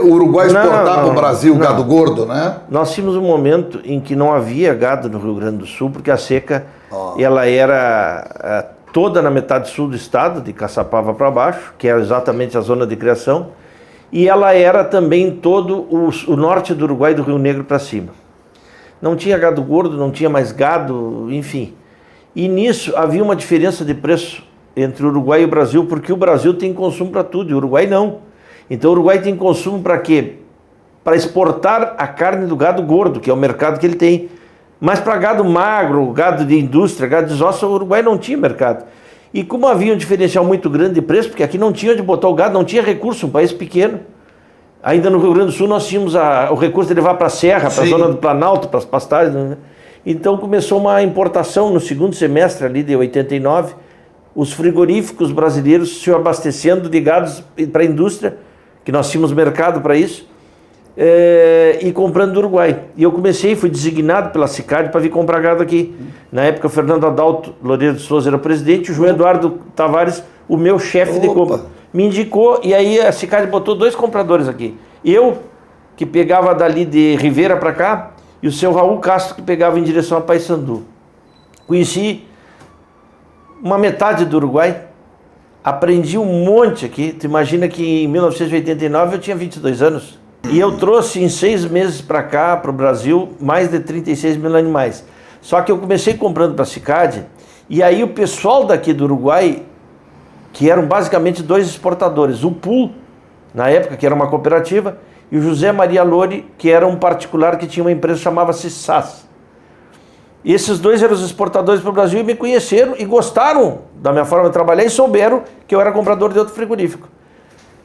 o Uruguai exportar para o Brasil gado gordo, né? Nós tínhamos um momento em que não havia gado no Rio Grande do Sul, porque a seca ela era toda na metade sul do estado, de Caçapava para baixo, que era exatamente a zona de criação, e ela era também todo o norte do Uruguai, do Rio Negro para cima. Não tinha gado gordo, não tinha mais gado, enfim. E nisso havia uma diferença de preço entre o Uruguai e o Brasil, porque o Brasil tem consumo para tudo e o Uruguai não. Então o Uruguai tem consumo para quê? Para exportar a carne do gado gordo, que é o mercado que ele tem. Mas para gado magro, gado de indústria, gado de desossa, o Uruguai não tinha mercado. E como havia um diferencial muito grande de preço, porque aqui não tinha onde botar o gado, não tinha recurso, um país pequeno. Ainda no Rio Grande do Sul nós tínhamos o recurso de levar para a serra, para a zona do Planalto, para as pastagens, né? Então começou uma importação no segundo semestre ali de 89, os frigoríficos brasileiros se abastecendo de gados para a indústria, que nós tínhamos mercado para isso, e comprando do Uruguai. E eu fui designado pela CICAD para vir comprar gado aqui. Na época o Fernando Adalto Loureiro de Souza era presidente, o João Eduardo Tavares, o meu chefe de compra, me indicou, e aí a CICAD botou 2 compradores aqui. Eu, que pegava dali de Rivera para cá, e o seu Raul Castro, que pegava em direção a Paissandu. Conheci uma metade do Uruguai, aprendi um monte aqui. Tu imagina que em 1989 eu tinha 22 anos. E eu trouxe em 6 meses para cá, para o Brasil, mais de 36 mil animais. Só que eu comecei comprando para a CICAD, e aí o pessoal daqui do Uruguai, que eram basicamente 2 exportadores, o Pool, na época, que era uma cooperativa, e o José Maria Lore, que era um particular que tinha uma empresa que chamava-se SAS. E esses 2 eram os exportadores para o Brasil e me conheceram e gostaram da minha forma de trabalhar e souberam que eu era comprador de outro frigorífico,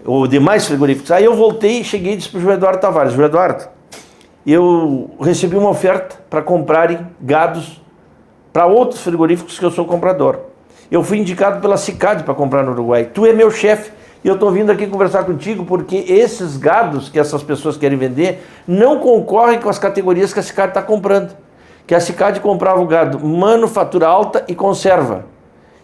ou de mais frigoríficos. Aí eu voltei, cheguei e disse para o João Eduardo Tavares: João Eduardo, eu recebi uma oferta para comprarem gados para outros frigoríficos que eu sou comprador. Eu fui indicado pela CICAD para comprar no Uruguai. Tu é meu chefe e eu estou vindo aqui conversar contigo porque esses gados que essas pessoas querem vender não concorrem com as categorias que a CICAD está comprando. Que a CICAD comprava o gado manufatura alta e conserva.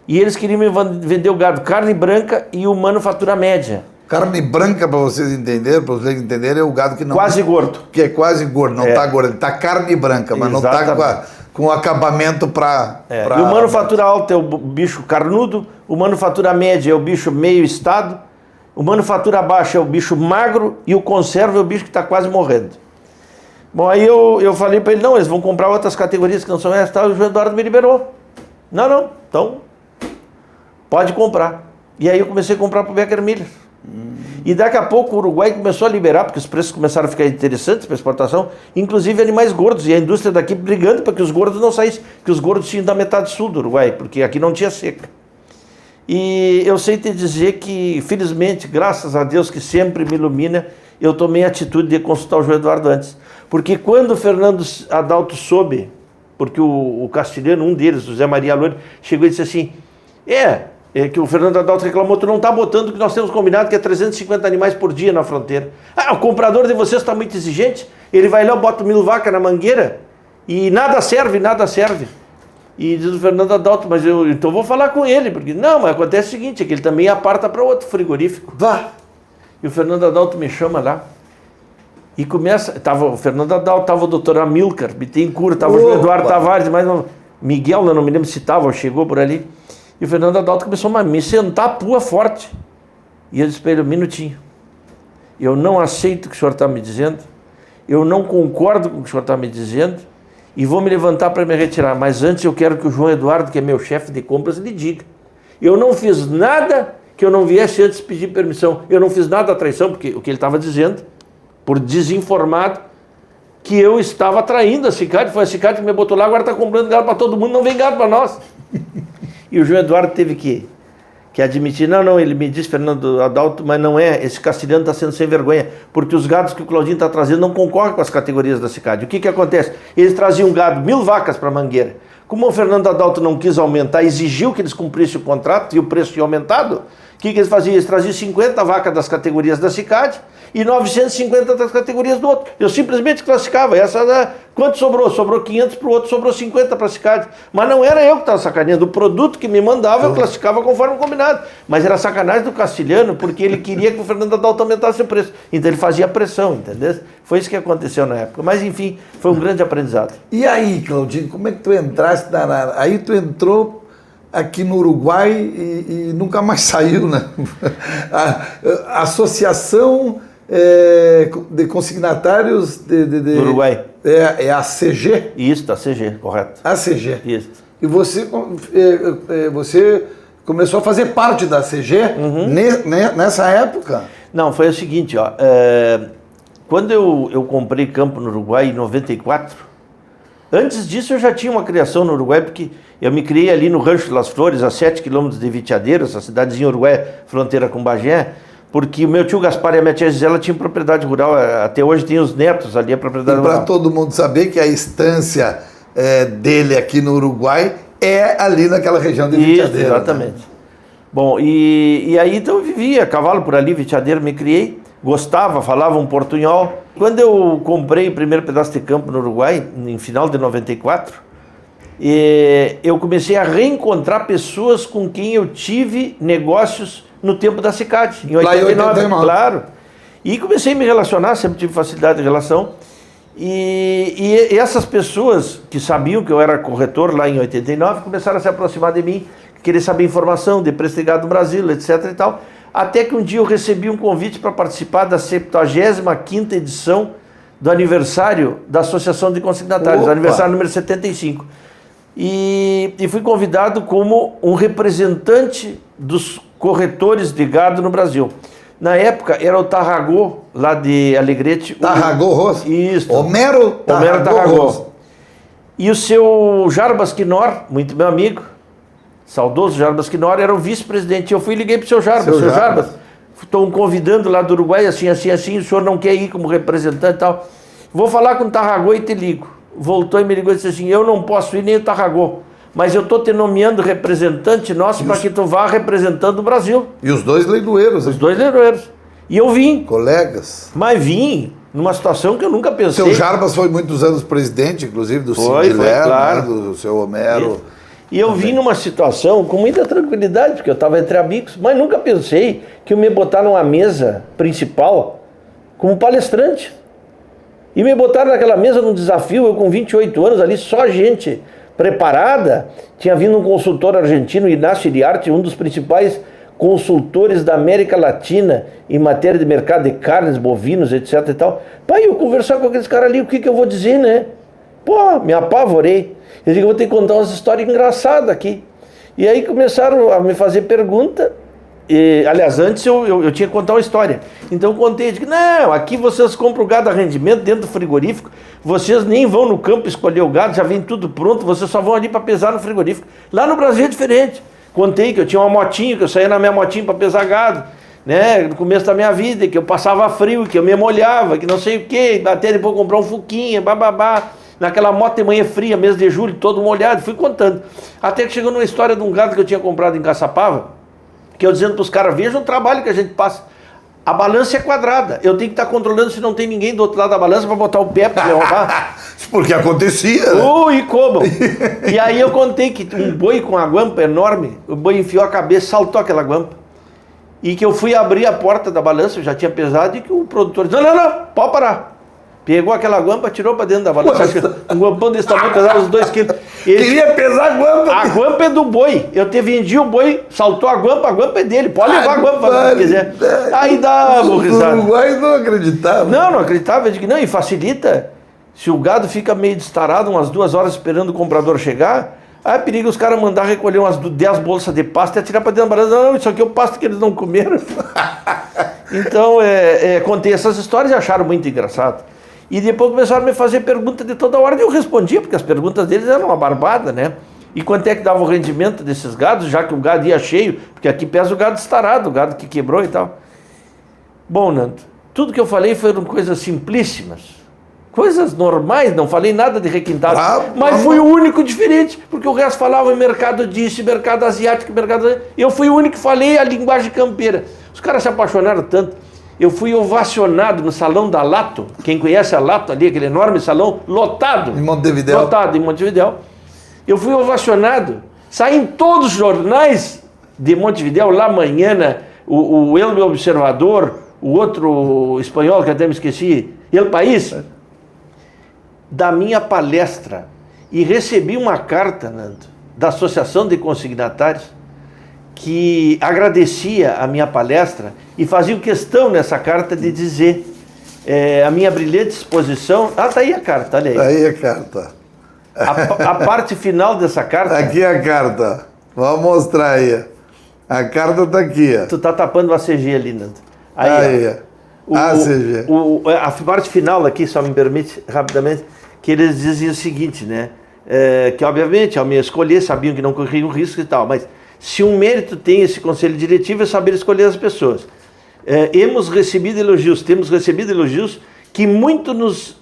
E eles queriam me vender o gado carne branca e o manufatura média. Carne branca, para vocês entenderem, é o gado que não... Quase gordo. Que é quase gordo, não está gordo. Ele está carne branca, mas Exatamente. não está com acabamento para... E o manufatura alta é o bicho carnudo, o manufatura média é o bicho meio estado, o manufatura baixa é o bicho magro e o conserva é o bicho que está quase morrendo. Bom, aí eu falei para ele: não, eles vão comprar outras categorias que não são essas, e o João Eduardo me liberou. Não, então pode comprar. E aí eu comecei a comprar para o Becker Miller. E daqui a pouco o Uruguai começou a liberar, porque os preços começaram a ficar interessantes para exportação, inclusive animais gordos, e a indústria daqui brigando para que os gordos não saíssem, que os gordos tinham da metade sul do Uruguai, porque aqui não tinha seca. E eu sei te dizer que, felizmente, graças a Deus que sempre me ilumina, eu tomei a atitude de consultar o João Eduardo antes. Porque quando o Fernando Adalto soube, porque o castilhano, um deles, o Zé Maria Loure, chegou e disse assim: é que o Fernando Adalto reclamou, tu não está botando o que nós temos combinado, que é 350 animais por dia na fronteira. O comprador de vocês está muito exigente, ele vai lá, bota 1000 vacas na mangueira e nada serve. E diz o Fernando Adalto: mas então vou falar com ele, porque não, mas acontece o seguinte, é que ele também aparta para outro frigorífico. Vá! E o Fernando Adalto me chama lá e começa, o Fernando Adalto, estava o doutor Amilcar Bittencourt, estava o João Eduardo Tavares, mais Miguel, eu não me lembro se estava, chegou por ali. E o Fernando Adalto começou a me sentar a pua forte. E eu disse para ele: um minutinho, eu não aceito o que o senhor está me dizendo, eu não concordo com o que o senhor está me dizendo, e vou me levantar para me retirar, mas antes eu quero que o João Eduardo, que é meu chefe de compras, lhe diga: eu não fiz nada que eu não viesse antes pedir permissão, eu não fiz nada à traição, porque o que ele estava dizendo, por desinformado, que eu estava traindo a Sicad, foi a Sicad que me botou lá, agora está comprando gado para todo mundo, não vem gado para nós. E o João Eduardo teve que admitir, não, ele me disse, Fernando Adalto, mas não é, esse castelhano está sendo sem vergonha, porque os gados que o Claudinho está trazendo não concorrem com as categorias da Sicad. O que acontece? Eles traziam gado, 1000 vacas para Mangueira. Como o Fernando Adalto não quis aumentar, exigiu que eles cumprissem o contrato e o preço tinha aumentado, o que eles faziam? Eles traziam 50 vacas das categorias da Sicad e 950 das categorias do outro. Eu simplesmente classificava. Quanto sobrou? Sobrou 500 para o outro, sobrou 50 para a Sicad. Mas não era eu que estava sacaneando. O produto que me mandava eu classificava conforme combinado. Mas era sacanagem do castelhano, porque ele queria que o Fernando Adalto aumentasse o preço. Então ele fazia pressão, entendeu? Foi isso que aconteceu na época. Mas enfim, foi um grande aprendizado. E aí, Claudinho, como é que tu entraste aí tu entrou aqui no Uruguai e nunca mais saiu, né? A Associação de Consignatários Do Uruguai. É a CG? Isso, a CG, correto. A CG. Isso. E você começou a fazer parte da CG nessa época? Não, foi o seguinte, ó. Quando eu comprei campo no Uruguai em 94, antes disso eu já tinha uma criação no Uruguai, porque eu me criei ali no Rancho de Las Flores, a 7 quilômetros de Vitiadeiro, essa cidadezinha uruguaia, fronteira com Bagé, porque o meu tio Gaspar e a minha tia Gisela tinham propriedade rural, até hoje tem os netos ali, a propriedade rural. Para todo mundo saber que a estância dele aqui no Uruguai é ali naquela região de Vitiadeiro. Isso, exatamente. Né? Bom, e aí então eu vivia cavalo por ali, Vitiadeiro, me criei, gostava, falava um portunhol. Quando eu comprei o primeiro pedaço de campo no Uruguai, em final de 94, eu comecei a reencontrar pessoas com quem eu tive negócios no tempo da Sicad, em 89, claro. E comecei a me relacionar, sempre tive facilidade de relação. E essas pessoas que sabiam que eu era corretor lá em 89, começaram a se aproximar de mim, querer saber informação de preço de gado no Brasil, etc. e tal. Até que um dia eu recebi um convite para participar da 75ª edição do aniversário da Associação de Consignatários, aniversário número 75. E fui convidado como um representante dos corretores de gado no Brasil. Na época era o Tarragô, lá de Alegrete. Tarragô Rosa? Isso. Homero Tarragô. E o seu Jarbas Quinor, muito meu amigo, saudoso Jarbas Quinor, era o vice-presidente. Eu fui e liguei para o seu Jarbas. Seu Jarbas, estou convidando lá do Uruguai, assim, o senhor não quer ir como representante e tal. Vou falar com o Tarragô e te ligo. Voltou e me ligou e disse assim, eu não posso ir nem o Tarragô, mas eu estou te nomeando representante nosso para que tu vá representando o Brasil. E os dois leiloeiros. Os dois leiloeiros. E eu vim. Colegas. Mas vim numa situação que eu nunca pensei. Seu Jarbas foi muitos anos presidente, inclusive, do Sindilé, claro. Né, do seu Homero. E eu vim numa situação com muita tranquilidade, porque eu estava entre amigos, mas nunca pensei que eu me botar numa mesa principal como palestrante. E me botaram naquela mesa num desafio, eu com 28 anos ali, só gente preparada. Tinha vindo um consultor argentino, Inácio Iriarte, um dos principais consultores da América Latina em matéria de mercado de carnes, bovinos, etc e tal. Pai, eu conversar com aqueles caras ali, o que eu vou dizer, né? Pô, me apavorei. Eu digo, vou ter que contar umas histórias engraçadas aqui. E aí começaram a me fazer pergunta. Aliás, antes eu tinha que contar uma história. Então eu contei, digo, não, aqui vocês compram o gado a rendimento dentro do frigorífico, vocês nem vão no campo escolher o gado, já vem tudo pronto, vocês só vão ali para pesar no frigorífico. Lá no Brasil é diferente. Contei que eu tinha uma motinha, que eu saía na minha motinha para pesar gado, né, no começo da minha vida, que eu passava frio, que eu me molhava, que não sei o quê, até depois comprar um fuquinha, bababá. Naquela moto de manhã fria, mês de julho, todo molhado, fui contando. Até que chegou numa história de um gado que eu tinha comprado em Caçapava, que eu dizendo para os caras, vejam o trabalho que a gente passa. A balança é quadrada. Eu tenho que estar controlando se não tem ninguém do outro lado da balança para botar o pé para levar. Porque acontecia. Né? E como? E aí eu contei que um boi com uma guampa enorme, o boi enfiou a cabeça, saltou aquela guampa. E que eu fui abrir a porta da balança, eu já tinha pesado, e que o produtor disse, não, pode parar. Pegou aquela guampa, tirou para dentro da balança. Um guampão desse tamanho pesava uns 2 quilos. Queria pesar a guampa. A guampa é do boi. Eu te vendi o boi, saltou a guampa é dele. Pode levar a guampa se quiser. Aí dá risada. O Uruguai não acreditava. Não acreditava. Eu digo, não, e facilita. Se o gado fica meio destarado, umas 2 horas esperando o comprador chegar, aí é perigo os caras mandar recolher umas 10 bolsas de pasta e atirar para dentro da balança. Não, isso aqui é o pasto que eles não comeram. Então, contei essas histórias e acharam muito engraçado. E depois começaram a me fazer perguntas de toda hora e eu respondia, porque as perguntas deles eram uma barbada, né? E quanto é que dava o rendimento desses gados, já que o gado ia cheio, porque aqui pesa o gado estarado, o gado que quebrou e tal. Bom, Nando, tudo que eu falei foram coisas simplíssimas, coisas normais, não falei nada de requintado, mas fui o único diferente, porque o resto falava em mercado disso, mercado asiático, Eu fui o único que falei a linguagem campeira. Os caras se apaixonaram tanto. Eu fui ovacionado no salão da Lato, quem conhece a Lato ali, aquele enorme salão, lotado. Em Montevidéu. Lotado em Montevidéu. Eu fui ovacionado. Saí em todos os jornais de Montevidéu, La Mañana, o El Observador, o outro espanhol que até me esqueci, El País, da minha palestra. E recebi uma carta, Nando, da Associação de Consignatários, que agradecia a minha palestra e fazia questão nessa carta de dizer a minha brilhante exposição. Ah, tá aí a carta, olha aí. Tá aí a carta. A parte final dessa carta... Aqui é a carta. Vamos mostrar aí. A carta tá aqui, ó. Tu tá tapando o ACG ali, Nando. Aí ó. ACG. A parte final aqui, só me permite rapidamente, que eles diziam o seguinte, né? Que obviamente, ao me escolher, sabiam que não corriam risco e tal, mas se um mérito tem esse conselho diretivo é saber escolher as pessoas. Temos recebido elogios que muito nos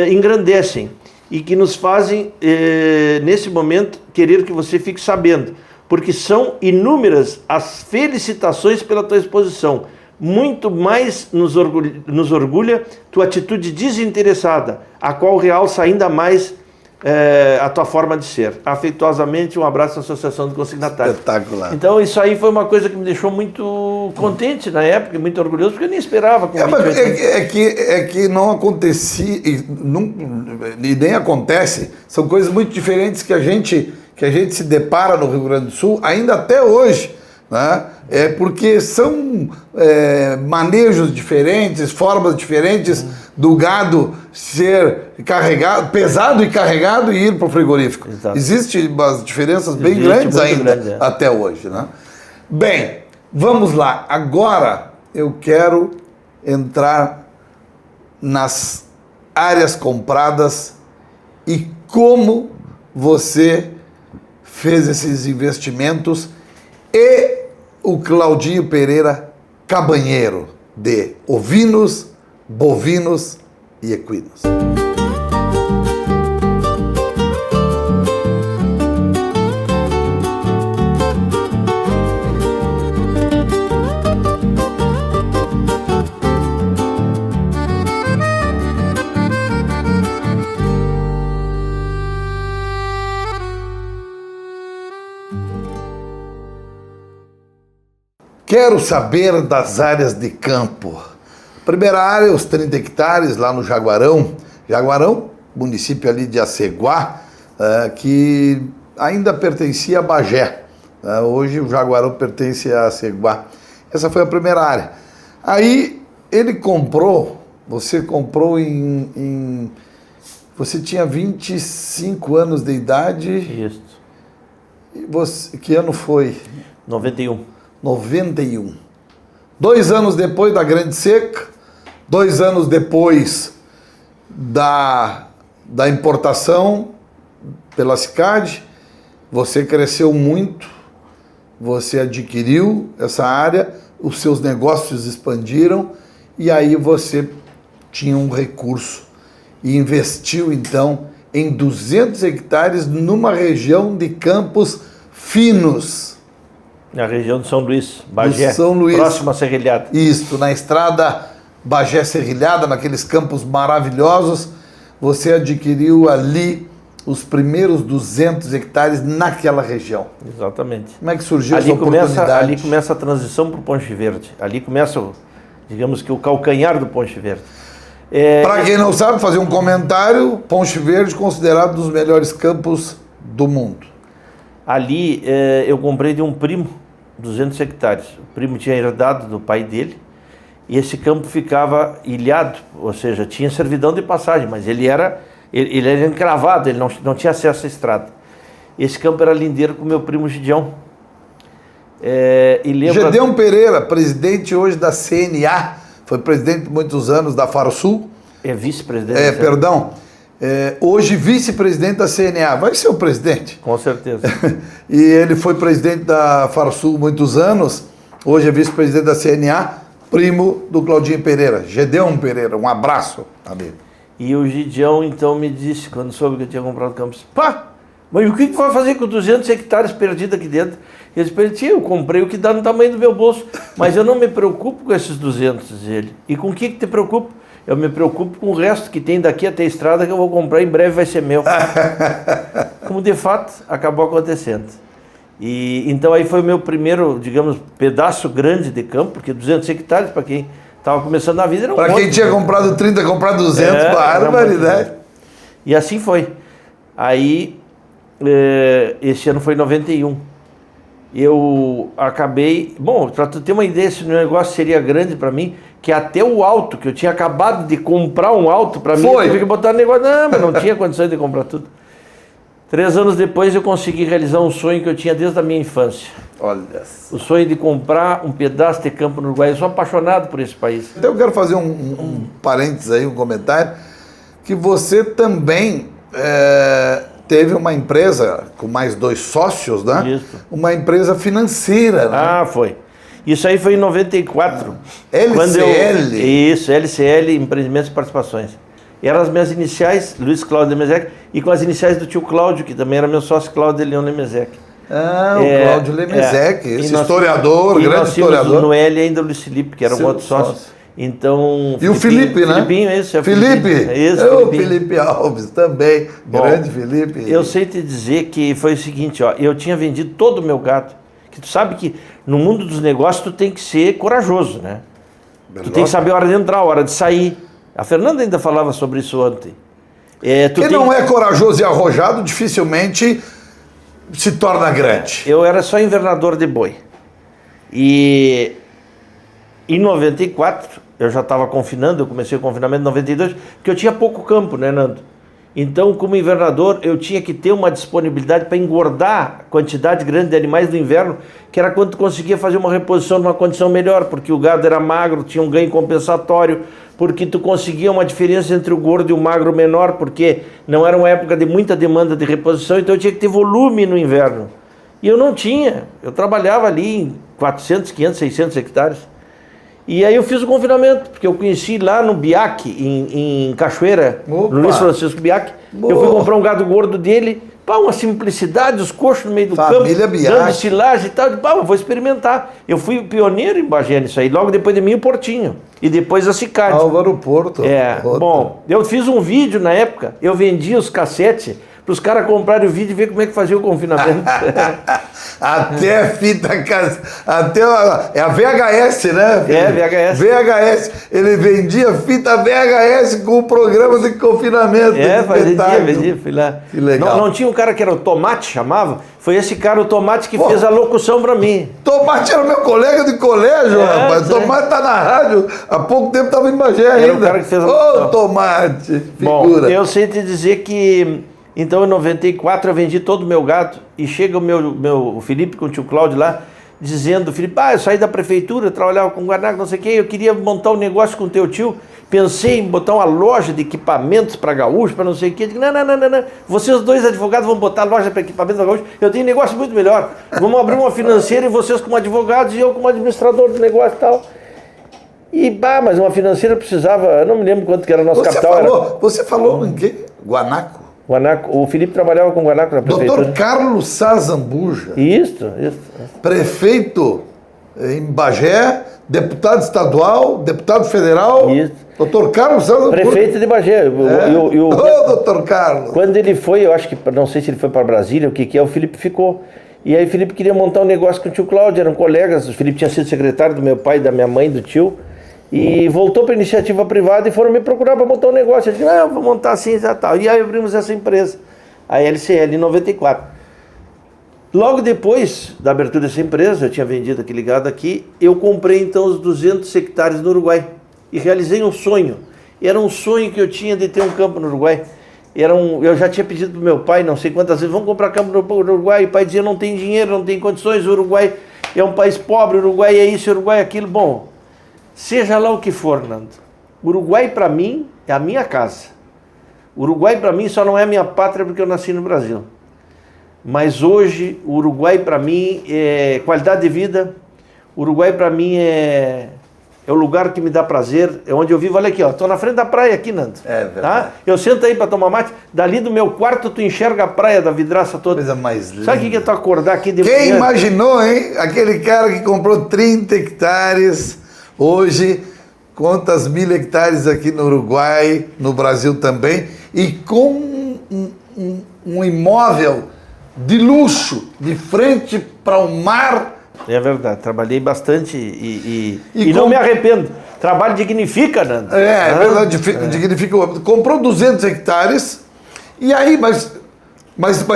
engrandecem e que nos fazem, nesse momento, querer que você fique sabendo, porque são inúmeras as felicitações pela tua exposição. Muito mais nos orgulha tua atitude desinteressada, a qual realça ainda mais a tua forma de ser. Afetuosamente, um abraço à Associação de Consignatários. Espetacular. Então, isso aí foi uma coisa que me deixou muito contente na época, muito orgulhoso, porque eu nem esperava. Que não acontecia, e nem acontece, são coisas muito diferentes que a gente se depara no Rio Grande do Sul, ainda até hoje, né? Porque são manejos diferentes, formas diferentes do gado ser carregado, pesado e carregado e ir para o frigorífico. Exato. Existem umas diferenças bem grandes ainda, até hoje, né? Bem, vamos lá. Agora eu quero entrar nas áreas compradas e como você fez esses investimentos e o Claudinho Pereira Cabanheiro de ovinos, bovinos e equinos. Quero saber das áreas de campo. Primeira área, os 30 hectares lá no Jaguarão. Jaguarão, município ali de Aceguá, que ainda pertencia a Bagé. Hoje o Jaguarão pertence a Aceguá. Essa foi a primeira área. Aí ele comprou, você comprou você tinha 25 anos de idade. Isso. E que ano foi? 91. 91. 2 anos depois da Grande Seca, 2 anos depois da importação pela CICAD, você cresceu muito, você adquiriu essa área, os seus negócios expandiram e aí você tinha um recurso e investiu então em 200 hectares numa região de campos finos. Na região de São Luís, Bagé, São Luís, próximo a Serrilhada. Isso, na estrada Bagé-Serrilhada, naqueles campos maravilhosos, você adquiriu ali os primeiros 200 hectares naquela região. Exatamente. Como é que surgiu essa oportunidade? Ali começa a transição para o Ponche Verde. Ali começa, digamos que o calcanhar do Ponche Verde. Para quem não sabe, fazer um comentário, Ponche Verde considerado um dos melhores campos do mundo. Ali eu comprei de um primo 200 hectares. O primo tinha herdado do pai dele e esse campo ficava ilhado, ou seja, tinha servidão de passagem, mas ele era encravado, ele não tinha acesso à estrada. Esse campo era lindeiro com meu primo Gideão. Gideão Pereira, presidente hoje da CNA, foi presidente por muitos anos da FARSUL, É vice-presidente. Perdão. Hoje vice-presidente da CNA. Vai ser o presidente. Com certeza. E ele foi presidente da Farsul muitos anos. Hoje é vice-presidente da CNA, primo do Claudinho Pereira. Gedeão Pereira. Um abraço, amigo. E o Gideão, então, me disse, quando soube que eu tinha comprado o campo, pá, mas o que vai fazer com 200 hectares perdidos aqui dentro? Eu disse para ele, tia, eu comprei o que dá no tamanho do meu bolso, mas eu não me preocupo com esses 200, diz ele. E com o que te preocupa? Eu me preocupo com o resto que tem daqui até a estrada que eu vou comprar, em breve vai ser meu. Como de fato acabou acontecendo. E então aí foi o meu primeiro, digamos, pedaço grande de campo, porque 200 hectares para quem estava começando a vida era um monte. Para quem tinha comprado 30, comprar 200, barbaridade. E assim foi. Aí, esse ano foi 91. Eu acabei... Bom, para tu ter uma ideia, esse negócio seria grande para mim, que até o auto, que eu tinha acabado de comprar um auto para mim, eu tive que botar no negócio. Não, mas não tinha condições de comprar tudo. 3 anos depois eu consegui realizar um sonho que eu tinha desde a minha infância. Olha. O sonho de comprar um pedaço de campo no Uruguai. Eu sou apaixonado por esse país. Então eu quero fazer um parênteses aí, um comentário, que você também teve uma empresa com mais 2 sócios, né? Isso. Uma empresa financeira, né? Ah, foi. Isso aí foi em 94. LCL? Isso, LCL, Empreendimentos e Participações. Eram as minhas iniciais, Luiz Cláudio Lemezec, e com as iniciais do tio Cláudio, que também era meu sócio, Cláudio de Leão Lemezec. Ah, o Cláudio Lemezec, esse historiador, grande nós historiador. No L ainda o Luiz Felipe, que era um outro sócio. Então, e o Felipe, né? Filipinho, esse é o Felipe. Esse, o Felipe Alves também, bom, grande Felipe. Eu sei te dizer que foi o seguinte, ó, eu tinha vendido todo o meu gado, que tu sabe que no mundo dos negócios tu tem que ser corajoso, né? Tu tem que saber a hora de entrar, a hora de sair. A Fernanda ainda falava sobre isso ontem. Quem não é corajoso e arrojado dificilmente se torna grande. Eu era só invernador de boi. E em 94, eu já estava confinando, eu comecei o confinamento em 92, porque eu tinha pouco campo, né, Nando? Então, como invernador, eu tinha que ter uma disponibilidade para engordar quantidade grande de animais no inverno, que era quando tu conseguia fazer uma reposição numa condição melhor, porque o gado era magro, tinha um ganho compensatório, porque tu conseguia uma diferença entre o gordo e o magro menor, porque não era uma época de muita demanda de reposição, então eu tinha que ter volume no inverno. E eu não tinha, eu trabalhava ali em 400, 500, 600 hectares. E aí eu fiz o confinamento, porque eu conheci lá no Biac, em Cachoeira, no Luiz Francisco Biac. Eu fui comprar um gado gordo dele, pá, uma simplicidade, os coxos no meio do campo, dando silagem e tal. Pá, eu vou experimentar. Eu fui pioneiro em Bagé nisso aí, logo depois de mim o Portinho. E depois a Cicade. Álvaro Porto. Bom, eu fiz um vídeo na época, eu vendia os cassetes para os caras comprarem o vídeo e ver como é que fazia o confinamento. Até fita, até a VHS, né? VHS. VHS. Ele vendia fita VHS com o programa de confinamento. Vendia, fui lá. Que legal. Não tinha um cara que era o Tomate, chamava? Foi esse cara, o Tomate, que fez a locução para mim. Tomate era meu colega de colégio, rapaz. Tomate tá na rádio. Há pouco tempo tava em Bagé ainda. Era o cara que fez a locução. Tomate, figura. Bom, eu sei te dizer que... Então, em 94, eu vendi todo o meu gado e chega o Felipe com o tio Cláudio lá, dizendo, Felipe, eu saí da prefeitura, trabalhava com guaranaca, não sei o quê, eu queria montar um negócio com o teu tio, pensei em botar uma loja de equipamentos para gaúcho, para não sei o quê. Eu digo, não, vocês dois advogados vão botar loja para equipamentos para gaúcho, eu tenho negócio muito melhor, vamos abrir uma financeira e vocês como advogados e eu como administrador do negócio e tal. E, mas uma financeira precisava, eu não me lembro quanto que era o nosso capital. Você falou em quê? Guanaco? O Felipe trabalhava com guanaco na prefeitura. Dr. Carlos Sazambuja. Isso. Prefeito em Bagé, deputado estadual, deputado federal. Isso. Dr. Carlos Sazambuja. Prefeito de Bagé. Dr. Carlos. Quando ele foi, eu acho que, não sei se ele foi para Brasília, o que é, o Felipe ficou. E aí o Felipe queria montar um negócio com o tio Cláudio, eram colegas, o Felipe tinha sido secretário do meu pai, da minha mãe, do tio. E voltou para a iniciativa privada e foram me procurar para montar um negócio. Eu disse, vou montar assim e tal. E aí abrimos essa empresa, a LCL, em 94. Logo depois da abertura dessa empresa, eu tinha vendido aquele gado aqui, eu comprei então os 200 hectares no Uruguai e realizei um sonho. Era um sonho que eu tinha de ter um campo no Uruguai. Eu já tinha pedido para o meu pai, não sei quantas vezes, vamos comprar campo no Uruguai. E o pai dizia, não tem dinheiro, não tem condições, o Uruguai é um país pobre, o Uruguai é isso, o Uruguai é aquilo. Bom, seja lá o que for, Nando, o Uruguai para mim é a minha casa. O Uruguai para mim só não é minha pátria porque eu nasci no Brasil. Mas hoje o Uruguai para mim é qualidade de vida. O Uruguai para mim é o lugar que me dá prazer, é onde eu vivo. Olha aqui, ó, tô na frente da praia aqui, Nando. É verdade. Tá? Eu sento aí para tomar mate, dali do meu quarto tu enxerga a praia da vidraça toda. Coisa mais linda. Sabe o que é tu acordar aqui de Quem manhã? imaginou, hein? Aquele cara que comprou 30 hectares, hoje, quantas 1000 hectares aqui no Uruguai, no Brasil também, e com um imóvel de luxo, de frente para o mar. É verdade, trabalhei bastante e E não me arrependo. Trabalho dignifica, Nando. É verdade, dignifica. Comprou 200 hectares, e aí, mas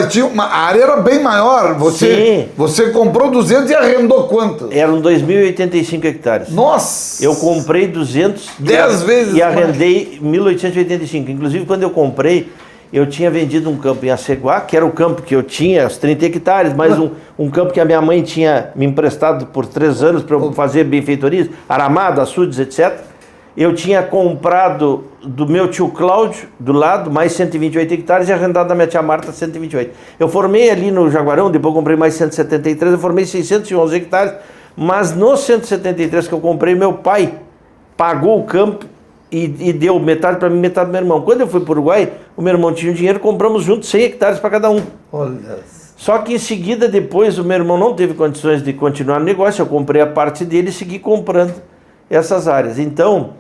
tinha a área era bem maior. Você comprou 200 e arrendou quanto? Eram 2.085 hectares. Nossa! Eu comprei 200 10 vezes e mais. arrendei 1.885. Inclusive, quando eu comprei, eu tinha vendido um campo em Aceguá, que era o campo que eu tinha, os 30 hectares, mais um campo que a minha mãe tinha me emprestado por 3 anos para eu fazer benfeitorias, aramado, açudes, etc. Eu tinha comprado do meu tio Cláudio, do lado, mais 128 hectares e arrendado da minha tia Marta 128. Eu formei ali no Jaguarão, depois comprei mais 173, eu formei 611 hectares, mas nos 173 que eu comprei, meu pai pagou o campo e deu metade para mim, metade do meu irmão. Quando eu fui para o Uruguai, o meu irmão tinha um dinheiro, compramos juntos 100 hectares para cada um. Olha. Só que em seguida, depois, o meu irmão não teve condições de continuar no negócio, eu comprei a parte dele e segui comprando essas áreas. Então,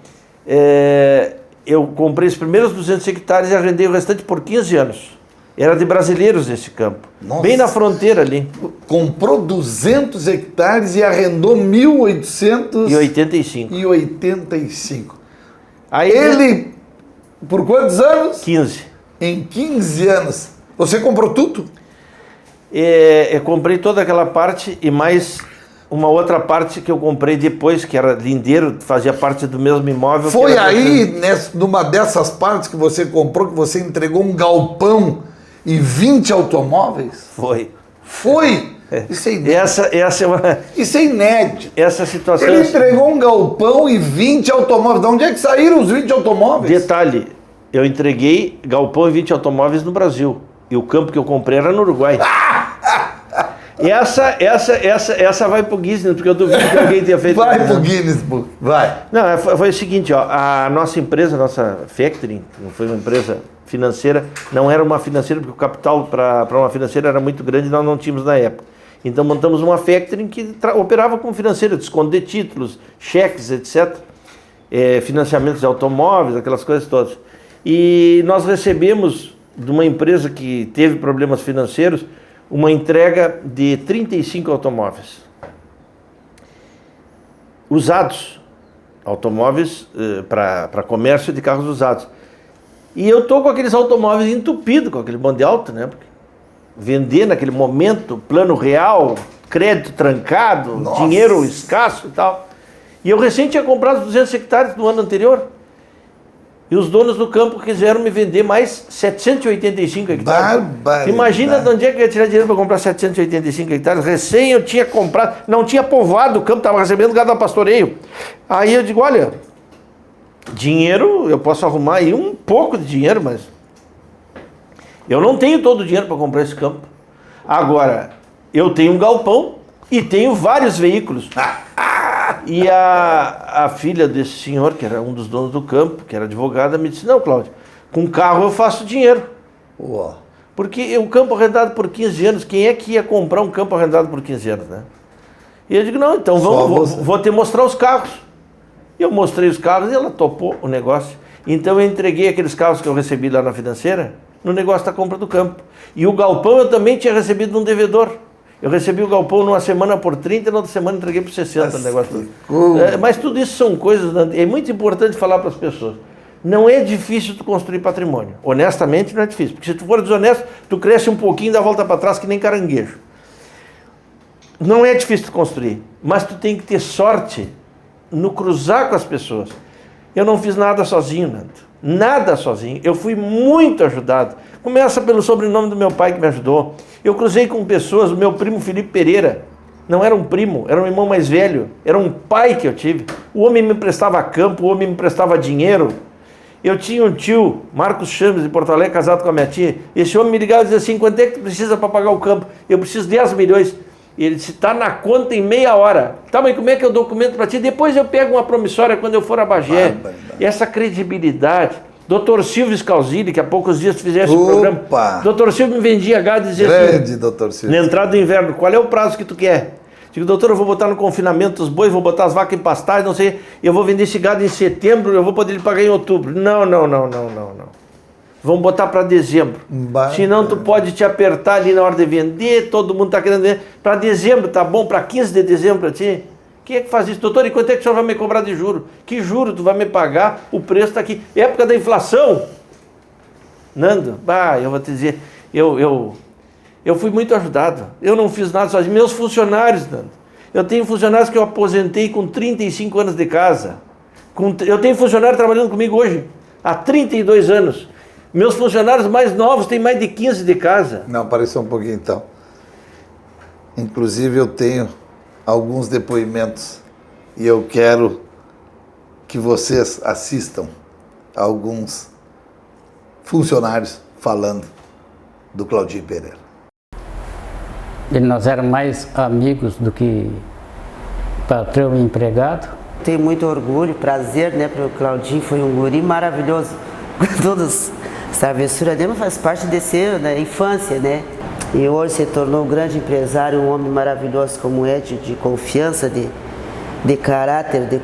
eu comprei os primeiros 200 hectares e arrendei o restante por 15 anos. Era de brasileiros esse campo. Nossa. Bem na fronteira ali. Comprou 200 hectares e arrendou 1.885. E 85. Aí Ele, por quantos anos? 15. Em 15 anos. Você comprou tudo? Eu comprei toda aquela parte e mais uma outra parte que eu comprei depois, que era lindeiro, fazia parte do mesmo imóvel. Foi aí, numa dessas partes que você comprou, que você entregou um galpão e 20 automóveis? Foi. Foi? Isso é inédito. Essa é uma... Isso é inédito. Essa situação... Ele entregou um galpão e 20 automóveis. De onde é que saíram os 20 automóveis? Detalhe, eu entreguei galpão e 20 automóveis no Brasil. E o campo que eu comprei era no Uruguai. Essa vai pro Guinness, porque eu duvido que alguém tenha feito. Vai pro Guinness Book, vai. Não, foi o seguinte, ó, a nossa empresa, a nossa factoring, não foi uma empresa financeira, não era uma financeira, porque o capital para uma financeira era muito grande e nós não tínhamos na época. Então montamos uma factoring que operava como financeira, desconto de títulos, cheques, etc. Financiamentos de automóveis, aquelas coisas todas. E nós recebemos de uma empresa que teve problemas financeiros uma entrega de 35 automóveis. Usados. Automóveis para comércio de carros usados. E eu estou com aqueles automóveis entupidos, com aquele bonde alto, né? Porque vender naquele momento, plano real, crédito trancado, Nossa. dinheiro escasso e tal. E eu recém tinha comprado 200 hectares no ano anterior. E os donos do campo quiseram me vender mais 785 hectares. Barbaridade. Imagina de onde é que eu ia tirar dinheiro para comprar 785 hectares. Recém eu tinha comprado, não tinha povoado o campo, estava recebendo gado a pastoreio. Aí eu digo, olha, dinheiro, eu posso arrumar aí um pouco de dinheiro, mas eu não tenho todo o dinheiro para comprar esse campo. Agora, eu tenho um galpão e tenho vários veículos. E a filha desse senhor, que era um dos donos do campo, que era advogada, me disse, não, Cláudio, com carro eu faço dinheiro. Uau. Porque o campo arrendado por 15 anos, quem é que ia comprar um campo arrendado por 15 anos, né? E eu digo, não, então vou te mostrar os carros. E eu mostrei os carros e ela topou o negócio. Então eu entreguei aqueles carros que eu recebi lá na financeira no negócio da compra do campo. E o galpão eu também tinha recebido de um devedor. Eu recebi o galpão numa semana por 30 e na outra semana entreguei por 60 o negócio. Mas tudo isso são coisas, é muito importante falar para as pessoas. Não é difícil tu construir patrimônio. Honestamente não é difícil. Porque se tu for desonesto, tu cresce um pouquinho e dá a volta para trás que nem caranguejo. Não é difícil tu construir. Mas tu tem que ter sorte no cruzar com as pessoas. Eu não fiz nada sozinho, Nando. Nada sozinho. Eu fui muito ajudado. Começa pelo sobrenome do meu pai que me ajudou. Eu cruzei com pessoas, o meu primo Felipe Pereira. Não era um primo, era um irmão mais velho. Era um pai que eu tive. O homem me emprestava campo, o homem me emprestava dinheiro. Eu tinha um tio, Marcos Chames, de Porto Alegre, casado com a minha tia. Esse homem me ligava e dizia assim, quanto é que tu precisa para pagar o campo? Eu preciso 10 milhões. E ele disse, está na conta em meia hora. Tá, mas como é que eu documento para ti? Depois eu pego uma promissória quando eu for a Bagé. E essa credibilidade. Dr. Silvio Scalzini, que há poucos dias fizesse o programa. Dr. Silvio me vendia gado e dizia Grande, assim, Dr. Silvio. na entrada do inverno, qual é o prazo que tu quer? Digo, doutor, eu vou botar no confinamento os bois, vou botar as vacas em pastagem, não sei, eu vou vender esse gado em setembro, eu vou poder lhe pagar em outubro. Não. Vamos botar para dezembro. Senão tu pode te apertar ali na hora de vender, todo mundo está querendo vender. Para dezembro, tá bom? Para 15 de dezembro para ti? Quem é que faz isso? Doutor, e quanto é que o senhor vai me cobrar de juro? Que juro tu vai me pagar? O preço está aqui. Época da inflação. Nando, eu vou te dizer, eu fui muito ajudado. Eu não fiz nada sozinho. Meus funcionários, Nando. Eu tenho funcionários que eu aposentei com 35 anos de casa. Eu tenho funcionário trabalhando comigo hoje, há 32 anos. Meus funcionários mais novos têm mais de 15 de casa. Não, apareceu um pouquinho então. Inclusive eu tenho alguns depoimentos e eu quero que vocês assistam alguns funcionários falando do Claudinho Pereira. Nós éramos mais amigos do que patrão e empregado. Tenho muito orgulho, prazer, né, para o Claudinho, foi um guri maravilhoso. Todas as travessuras dele faz parte de ser da infância, né? E hoje se tornou um grande empresário, um homem maravilhoso como é, de confiança, de caráter, de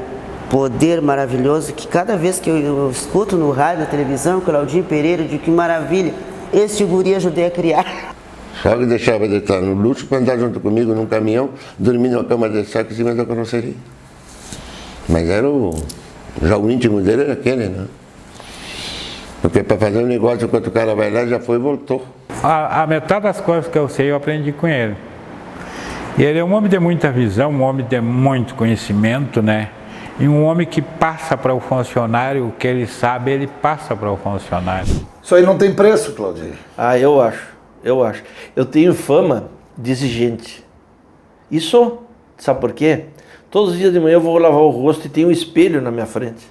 poder maravilhoso, que cada vez que eu escuto no rádio, na televisão, Claudinho Pereira, eu digo que maravilha, este guri ajudei a criar. Só que deixava de estar no luxo para andar junto comigo num caminhão, dormir numa cama de saco em cima da carroceria. Mas era já o íntimo dele era aquele, né? Porque para fazer um negócio, enquanto o cara vai lá, já foi e voltou. A metade das coisas que eu sei, eu aprendi com ele. E ele é um homem de muita visão, um homem de muito conhecimento, né? E um homem que passa para o funcionário o que ele sabe, ele passa para o funcionário. Isso aí não tem preço, Claudinho. Eu acho. Eu tenho fama de exigente. E sou. Sabe por quê? Todos os dias de manhã eu vou lavar o rosto e tem um espelho na minha frente.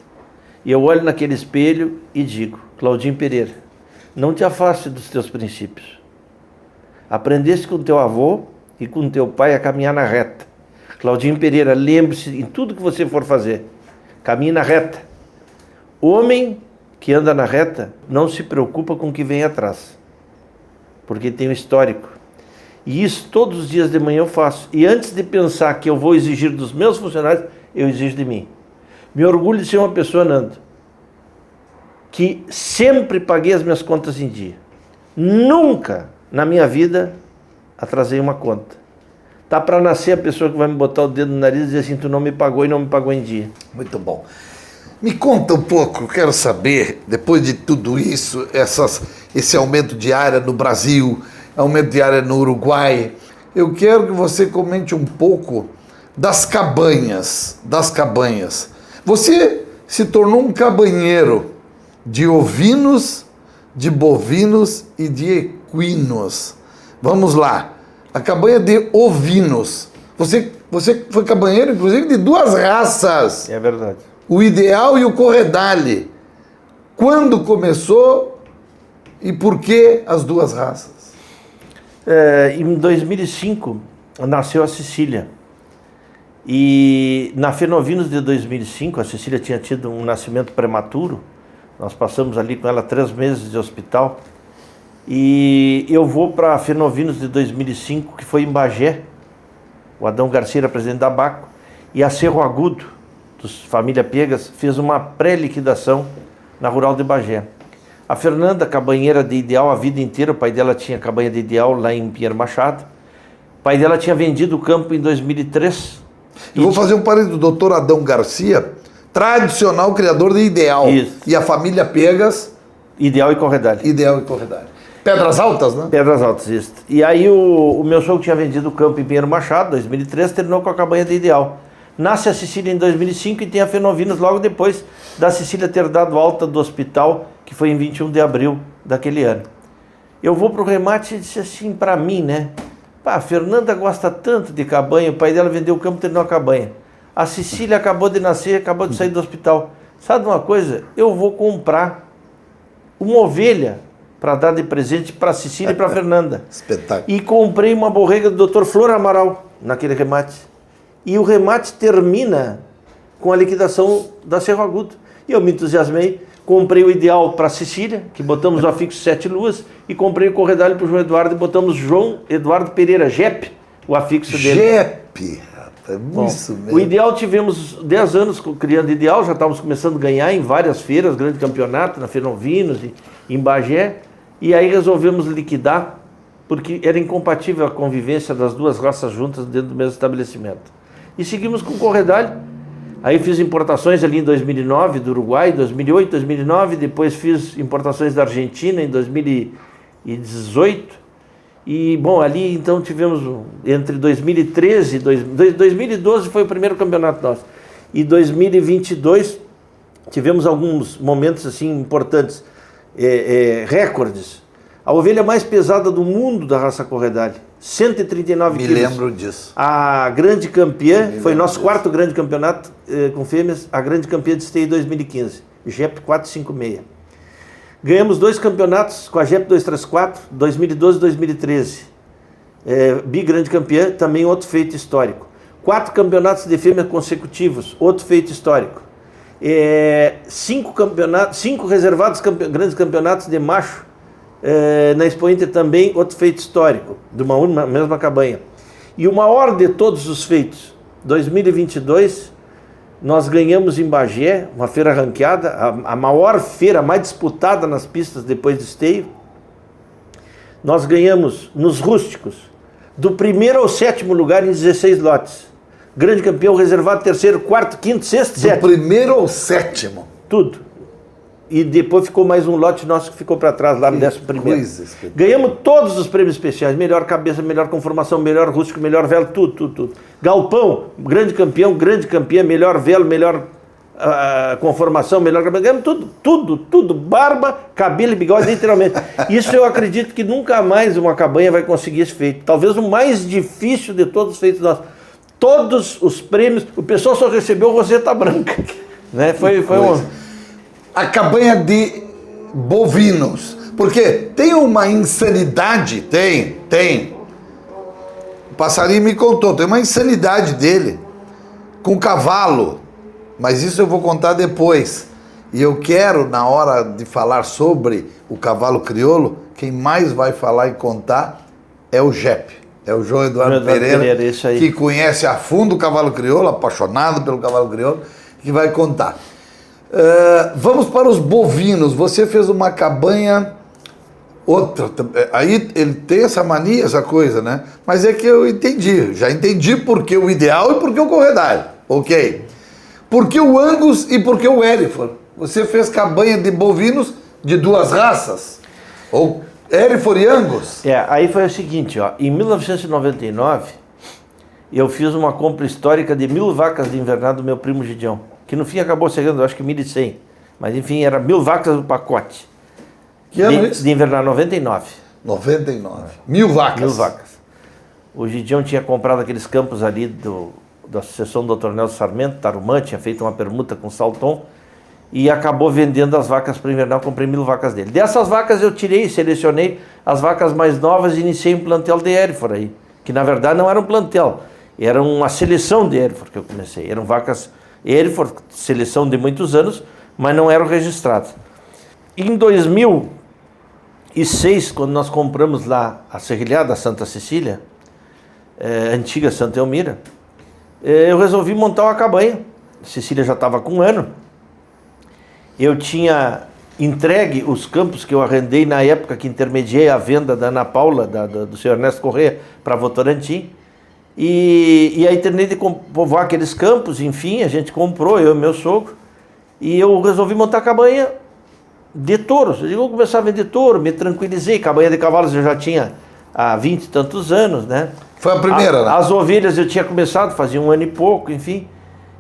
E eu olho naquele espelho e digo, Claudinho Pereira, não te afaste dos teus princípios. Aprendeste com teu avô e com teu pai a caminhar na reta. Claudinho Pereira, lembre-se em tudo que você for fazer, caminhe na reta. Homem que anda na reta não se preocupa com o que vem atrás, porque tem um histórico. E isso todos os dias de manhã eu faço. E antes de pensar que eu vou exigir dos meus funcionários, eu exijo de mim. Me orgulho de ser uma pessoa, Nando, que sempre paguei as minhas contas em dia. Nunca na minha vida atrasei uma conta. Tá para nascer a pessoa que vai me botar o dedo no nariz e dizer assim, tu não me pagou e não me pagou em dia. Muito bom. Me conta um pouco, quero saber, depois de tudo isso, esse aumento de área no Brasil, aumento de área no Uruguai, eu quero que você comente um pouco das cabanhas. Você se tornou um cabanheiro de ovinos, de bovinos e de equinos. Vamos lá, a cabanha de ovinos. Você foi cabanheiro, inclusive, de duas raças. É verdade. O Ideal e o Corredale. Quando começou e por que as duas raças? Em 2005 nasceu a Cecília. E na Fenovinos de 2005, a Cecília tinha tido um nascimento prematuro. Nós passamos ali com ela 3 meses de hospital. E eu vou para a Fenovinos de 2005, que foi em Bagé. O Adão Garcia era presidente da Baco. E a Cerro Agudo, dos Família Piegas, fez uma pré-liquidação na Rural de Bagé. A Fernanda, cabanheira de Ideal a vida inteira, o pai dela tinha cabanha de Ideal lá em Pinheiro Machado. O pai dela tinha vendido o campo em 2003. Eu vou fazer um parênteses do Dr. Adão Garcia, tradicional criador de Ideal. Isso. E a família Piegas... Ideal e Corredale. Ideal e Corredale. Pedras Altas, né? Pedras Altas, isso. E aí o meu sogro tinha vendido o campo em Pinheiro Machado, 2003, terminou com a cabanha de Ideal. Nasce a Cecília em 2005 e tem a Fenovinos logo depois da Cecília ter dado alta do hospital, que foi em 21 de abril daquele ano. Eu vou pro remate e disse assim para mim, né? Pá, a Fernanda gosta tanto de cabanha, o pai dela vendeu o campo e terminou a cabanha. A Cecília acabou de nascer, acabou de sair do hospital. sabe uma coisa? Eu vou comprar uma ovelha para dar de presente para a Cecília e para a Fernanda. Espetáculo. E comprei uma borrega do Dr. Flor Amaral naquele remate. E o remate termina com a liquidação da Cerro Agudo. E eu me entusiasmei, comprei o Ideal para a Cecília, que botamos o afixo 7 luas, e comprei o Corredalho para o João Eduardo e botamos João Eduardo Pereira, JEP, o afixo dele. JEP, rapaz, Bom, isso mesmo. o Ideal tivemos 10 anos criando Ideal, já estávamos começando a ganhar em várias feiras, grande campeonato, na Feira Novinos, em Bagé, e aí resolvemos liquidar, porque era incompatível a convivência das duas raças juntas dentro do mesmo estabelecimento. E seguimos com o Corredalho. Aí fiz importações ali em 2009, do Uruguai, 2008, 2009, depois fiz importações da Argentina em 2018. E, bom, ali então tivemos, entre 2013 e 2012 foi o primeiro campeonato nosso. E 2022 tivemos alguns momentos assim importantes, recordes. A ovelha mais pesada do mundo da raça Corredalho, 139 quilos. Me lembro disso. A grande campeã, foi nosso quarto grande campeonato com fêmeas, a grande campeã de esteio 2015, JEP 456. Ganhamos 2 campeonatos com a JEP 234, 2012 e 2013. Bi-grande campeã, também outro feito histórico. 4 campeonatos de fêmea consecutivos, outro feito histórico. 5 reservados grandes campeonatos de macho, na Expo Inter também, outro feito histórico, de uma mesma cabanha. E o maior de todos os feitos, 2022, nós ganhamos em Bagé, uma feira ranqueada, a maior feira, mais disputada nas pistas depois do esteio. Nós ganhamos nos rústicos, do 1º ao 7º lugar em 16 lotes. Grande campeão, reservado, 3º, 4º, 5º, 6º, 7º. Do 1º ao 7º. Tudo. E depois ficou mais um lote nosso que ficou para trás, lá no 11º. Ganhamos todos os prêmios especiais, melhor cabeça, melhor conformação, melhor rústico, melhor velo, tudo. Galpão, grande campeã, melhor velo, melhor conformação, melhor cabelo, ganhamos tudo, barba, cabelo e bigode, literalmente. Isso eu acredito que nunca mais uma cabanha vai conseguir esse feito. Talvez o mais difícil de todos os feitos nossos. Todos os prêmios, o pessoal só recebeu roseta branca, né? Foi A cabanha de bovinos, porque tem uma insanidade, tem. O passarinho me contou, tem uma insanidade dele com cavalo, mas isso eu vou contar depois. E eu quero, na hora de falar sobre o cavalo crioulo, quem mais vai falar e contar é o JEP, é o João Eduardo Pereira, isso aí. Que conhece a fundo o cavalo crioulo, apaixonado pelo cavalo crioulo, que vai contar. Vamos para os bovinos. Você fez uma cabanha, outra, aí ele tem essa mania, essa coisa, né? Mas é que eu já entendi por que o Ideal e por que o Corredalho, ok? Por que o Angus e por que o Hereford? Você fez cabanha de bovinos de 2 raças, ou Hereford e Angus? Aí foi o seguinte, ó, em 1999, eu fiz uma compra histórica de 1000 vacas de invernada do meu primo Gideão, que no fim acabou chegando, acho que 1.100, mas enfim, era 1000 vacas no pacote. Que ano isso? De invernada, 99. 99. 1000 vacas. 1000 vacas. O Gideão tinha comprado aqueles campos ali da Associação do Dr. Nelson Sarmento, Tarumã, tinha feito uma permuta com Salton, e acabou vendendo as vacas para o invernal, comprei 1000 vacas dele. Dessas vacas eu selecionei as vacas mais novas e iniciei um plantel de Hereford aí, que na verdade não era um plantel, era uma seleção de Hereford que eu comecei, eram vacas Hereford, seleção de muitos anos, mas não eram registrados. Em 2006, quando nós compramos lá a serrilhada Santa Cecília, antiga Santa Elmira, eu resolvi montar uma cabanha. A Cecília já estava com 1 ano. Eu tinha entregue os campos que eu arrendei na época que intermediei a venda da Ana Paula, do senhor Ernesto Corrêa, para Votorantim. E aí terminei de povoar aqueles campos, enfim, a gente comprou, eu e meu sogro, e eu resolvi montar cabanha de touros. Eu digo, vou começar a vender touro, me tranquilizei, cabanha de cavalos eu já tinha há 20 e tantos anos, né? Foi a primeira, né? As ovelhas eu tinha começado, fazia 1 ano e pouco, enfim.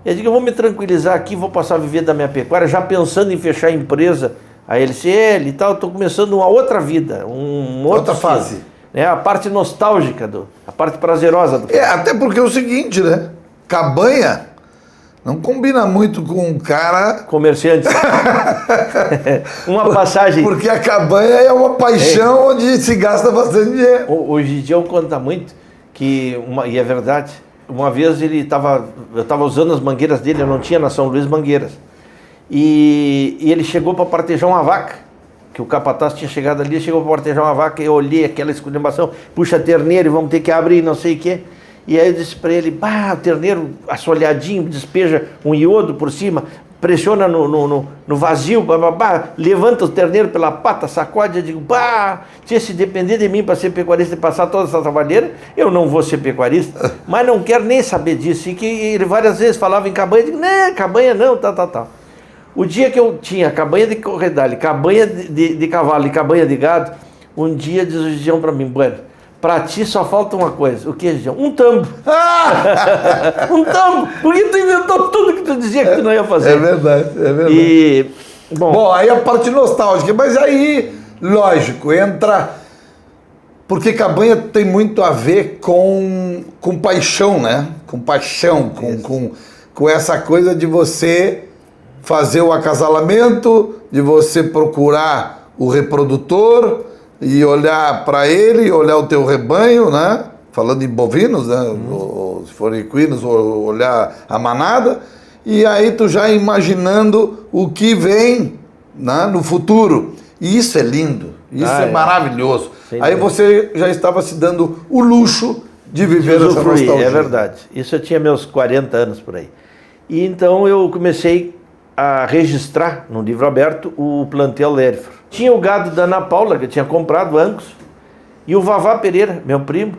Eu digo, eu vou me tranquilizar aqui, vou passar a viver da minha pecuária, já pensando em fechar a empresa, a LCL e tal, estou começando uma outra vida, outra fase. A parte nostálgica, a parte prazerosa do até porque é o seguinte, né? Cabanha Não combina muito com um cara... Comerciante. Uma passagem... Porque a cabanha é uma paixão onde se gasta bastante dinheiro. O Gidião conta muito que, e é verdade, uma vez eu estava usando as mangueiras dele, eu não tinha na São Luís mangueiras. E ele chegou para partejar uma vaca, que o capataz tinha chegado ali, chegou para partejar uma vaca, eu olhei aquela esculhambação, puxa terneiro, vamos ter que abrir, não sei o quê. E aí eu disse para ele, o terneiro assolhadinho, despeja um iodo por cima, pressiona no vazio, levanta o terneiro pela pata, sacode, eu digo, se depender de mim para ser pecuarista e passar toda essa trabalheira, eu não vou ser pecuarista, mas não quero nem saber disso. E que ele várias vezes falava em cabanha, eu digo, não, cabanha não, tal. O dia que eu tinha cabanha de corredalho, cabanha de cavalo e cabanha de gado, um dia diz o Gidião para mim, bueno, para ti só falta uma coisa. O que, Gidião? Um tambo. Um tambo. Porque tu inventou tudo que tu dizia que tu não ia fazer. É verdade. E, bom, aí a parte nostálgica, mas aí, lógico, entra... Porque cabanha tem muito a ver com paixão, né? Com paixão, com essa coisa de você fazer o acasalamento, de você procurar o reprodutor e olhar para ele, olhar o teu rebanho, né? Falando em bovinos, né? Se forem equinos, olhar a manada, e aí tu já imaginando o que vem, né? No futuro. E isso é lindo, isso é maravilhoso. Aí você já estava se dando o luxo de viver essa nostalgia. É verdade. Isso eu tinha meus 40 anos por aí. E então eu comecei a registrar no livro aberto o plantel Lérifer. Tinha o gado da Ana Paula, que eu tinha comprado, Angus, e o Vavá Pereira, meu primo.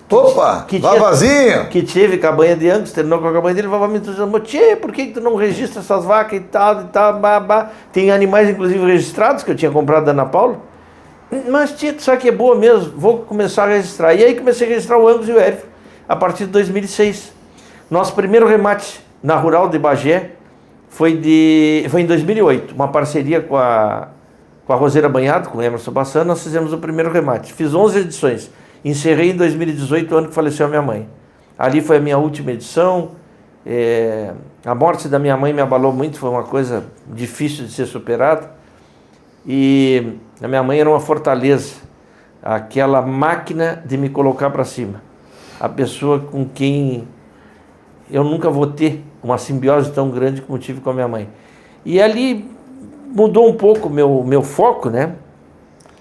Opa, Vavazinho! Que teve cabanha de Angus, terminou com a cabanha dele, o Vavá me entusiasmou, por que tu não registra essas vacas e tal, Tem animais, inclusive, registrados, que eu tinha comprado da Ana Paula. Mas, tu sabe que é boa mesmo, vou começar a registrar. E aí comecei a registrar o Angus e o Lérifer, a partir de 2006. Nosso primeiro remate na Rural de Bagé foi em 2008, uma parceria com a Roseira Banhado, com o Emerson Bassano, nós fizemos o primeiro remate. Fiz 11 edições. Encerrei em 2018, o ano que faleceu a minha mãe. Ali foi a minha última edição. A morte da minha mãe me abalou muito, foi uma coisa difícil de ser superada. E a minha mãe era uma fortaleza, aquela máquina de me colocar para cima. A pessoa com quem eu nunca vou ter uma simbiose tão grande como tive com a minha mãe. E ali mudou um pouco meu foco, né?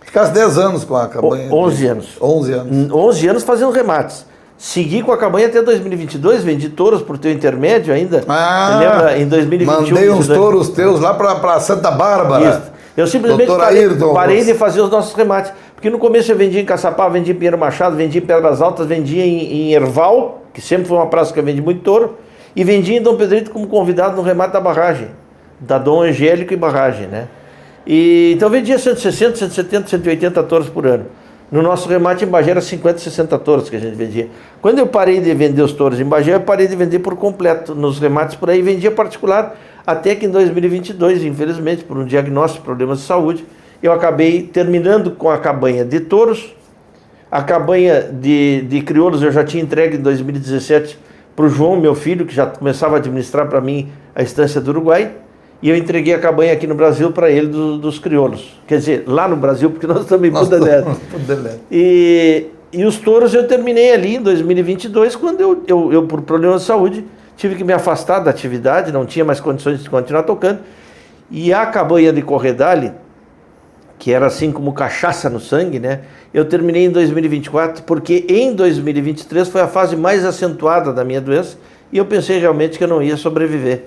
Ficasse 10 anos com a cabanha. 11 anos. 11 anos. 11 anos fazendo remates. Segui com a cabanha até 2022, vendi touros por teu intermédio ainda. Você lembra? Em 2021. Mandei uns touros teus lá para Santa Bárbara. Isso. Eu simplesmente parei de fazer os nossos remates. Porque no começo eu vendia em Caçapá, vendia em Pinheiro Machado, vendia em Pedras Altas, vendia em Erval, que sempre foi uma praça que eu vendi muito touro, e vendia em Dom Pedrito como convidado no remate da barragem, da Dom Angélico e barragem, né? Então vendia 160, 170, 180 touros por ano. No nosso remate em Bagé era 50, 60 touros que a gente vendia. Quando eu parei de vender os touros em Bagé, eu parei de vender por completo. Nos remates por aí vendia particular, até que em 2022, infelizmente, por um diagnóstico de problemas de saúde, eu acabei terminando com a cabanha de touros. A cabanha de crioulos eu já tinha entregue em 2017 para o João, meu filho, que já começava a administrar para mim a estância do Uruguai. E eu entreguei a cabanha aqui no Brasil para ele dos crioulos. Quer dizer, lá no Brasil, porque nós estamos em Punta del Este. E os touros eu terminei ali em 2022, quando eu, por problemas de saúde, tive que me afastar da atividade, não tinha mais condições de continuar tocando. E a cabanha de corredale, que era assim como cachaça no sangue, né? Eu terminei em 2024, porque em 2023 foi a fase mais acentuada da minha doença, e eu pensei realmente que eu não ia sobreviver.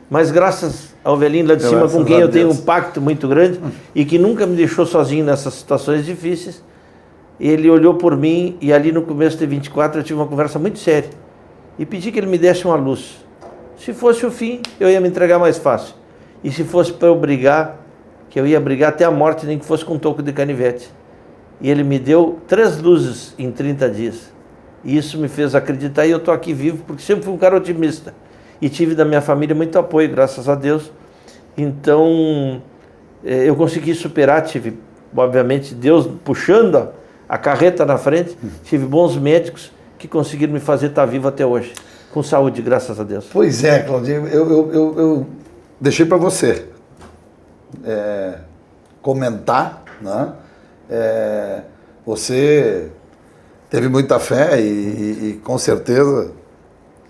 Mas graças ao velhinho lá de cima, com quem eu tenho um pacto muito grande e que nunca me deixou sozinho nessas situações difíceis, ele olhou por mim e ali no começo de 24 eu tive uma conversa muito séria e pedi que ele me desse uma luz. Se fosse o fim, eu ia me entregar mais fácil. E se fosse para eu brigar, que eu ia brigar até a morte, nem que fosse com um toco de canivete. E ele me deu 3 luzes em 30 dias. E isso me fez acreditar e eu estou aqui vivo, porque sempre fui um cara otimista. E tive da minha família muito apoio, graças a Deus. Então, eu consegui superar, tive, obviamente, Deus puxando a carreta na frente, tive bons médicos que conseguiram me fazer estar vivo até hoje. Com saúde, graças a Deus. Pois é, Claudinho, eu deixei para você comentar, né? Você teve muita fé e com certeza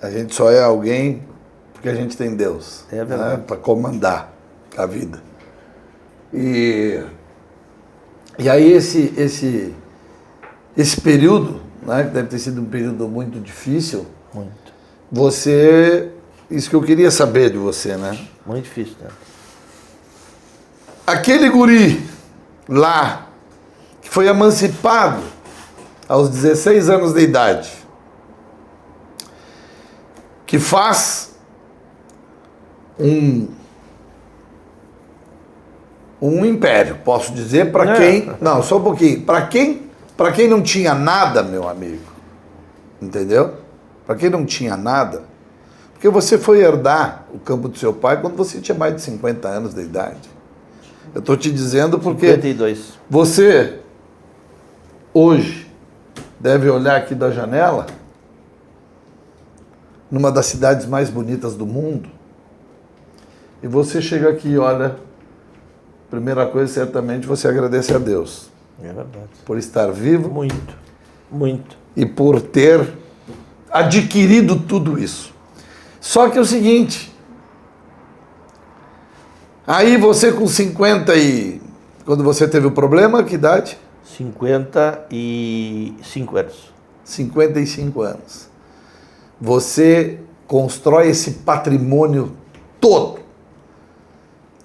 a gente só é alguém porque a gente tem Deus, É verdade. né? Para comandar a vida. E aí esse período, né, que deve ter sido um período muito difícil, Muito. isso que eu queria saber de você, né? Muito difícil, né? Aquele guri lá, que foi emancipado aos 16 anos de idade, que faz um império, posso dizer, para quem... Não, só um pouquinho. Para quem não tinha nada, meu amigo, entendeu? Para quem não tinha nada, porque você foi herdar o campo do seu pai quando você tinha mais de 50 anos de idade. Eu estou te dizendo porque 52. você, hoje, deve olhar aqui da janela, numa das cidades mais bonitas do mundo, e você chega aqui e olha, primeira coisa, certamente, você agradece a Deus. É verdade. Por estar vivo. Muito, muito. E por ter adquirido tudo isso. Só que é o seguinte, aí você com 50 e... Quando você teve o problema, que idade? 55 anos. 55 anos. Você constrói esse patrimônio todo.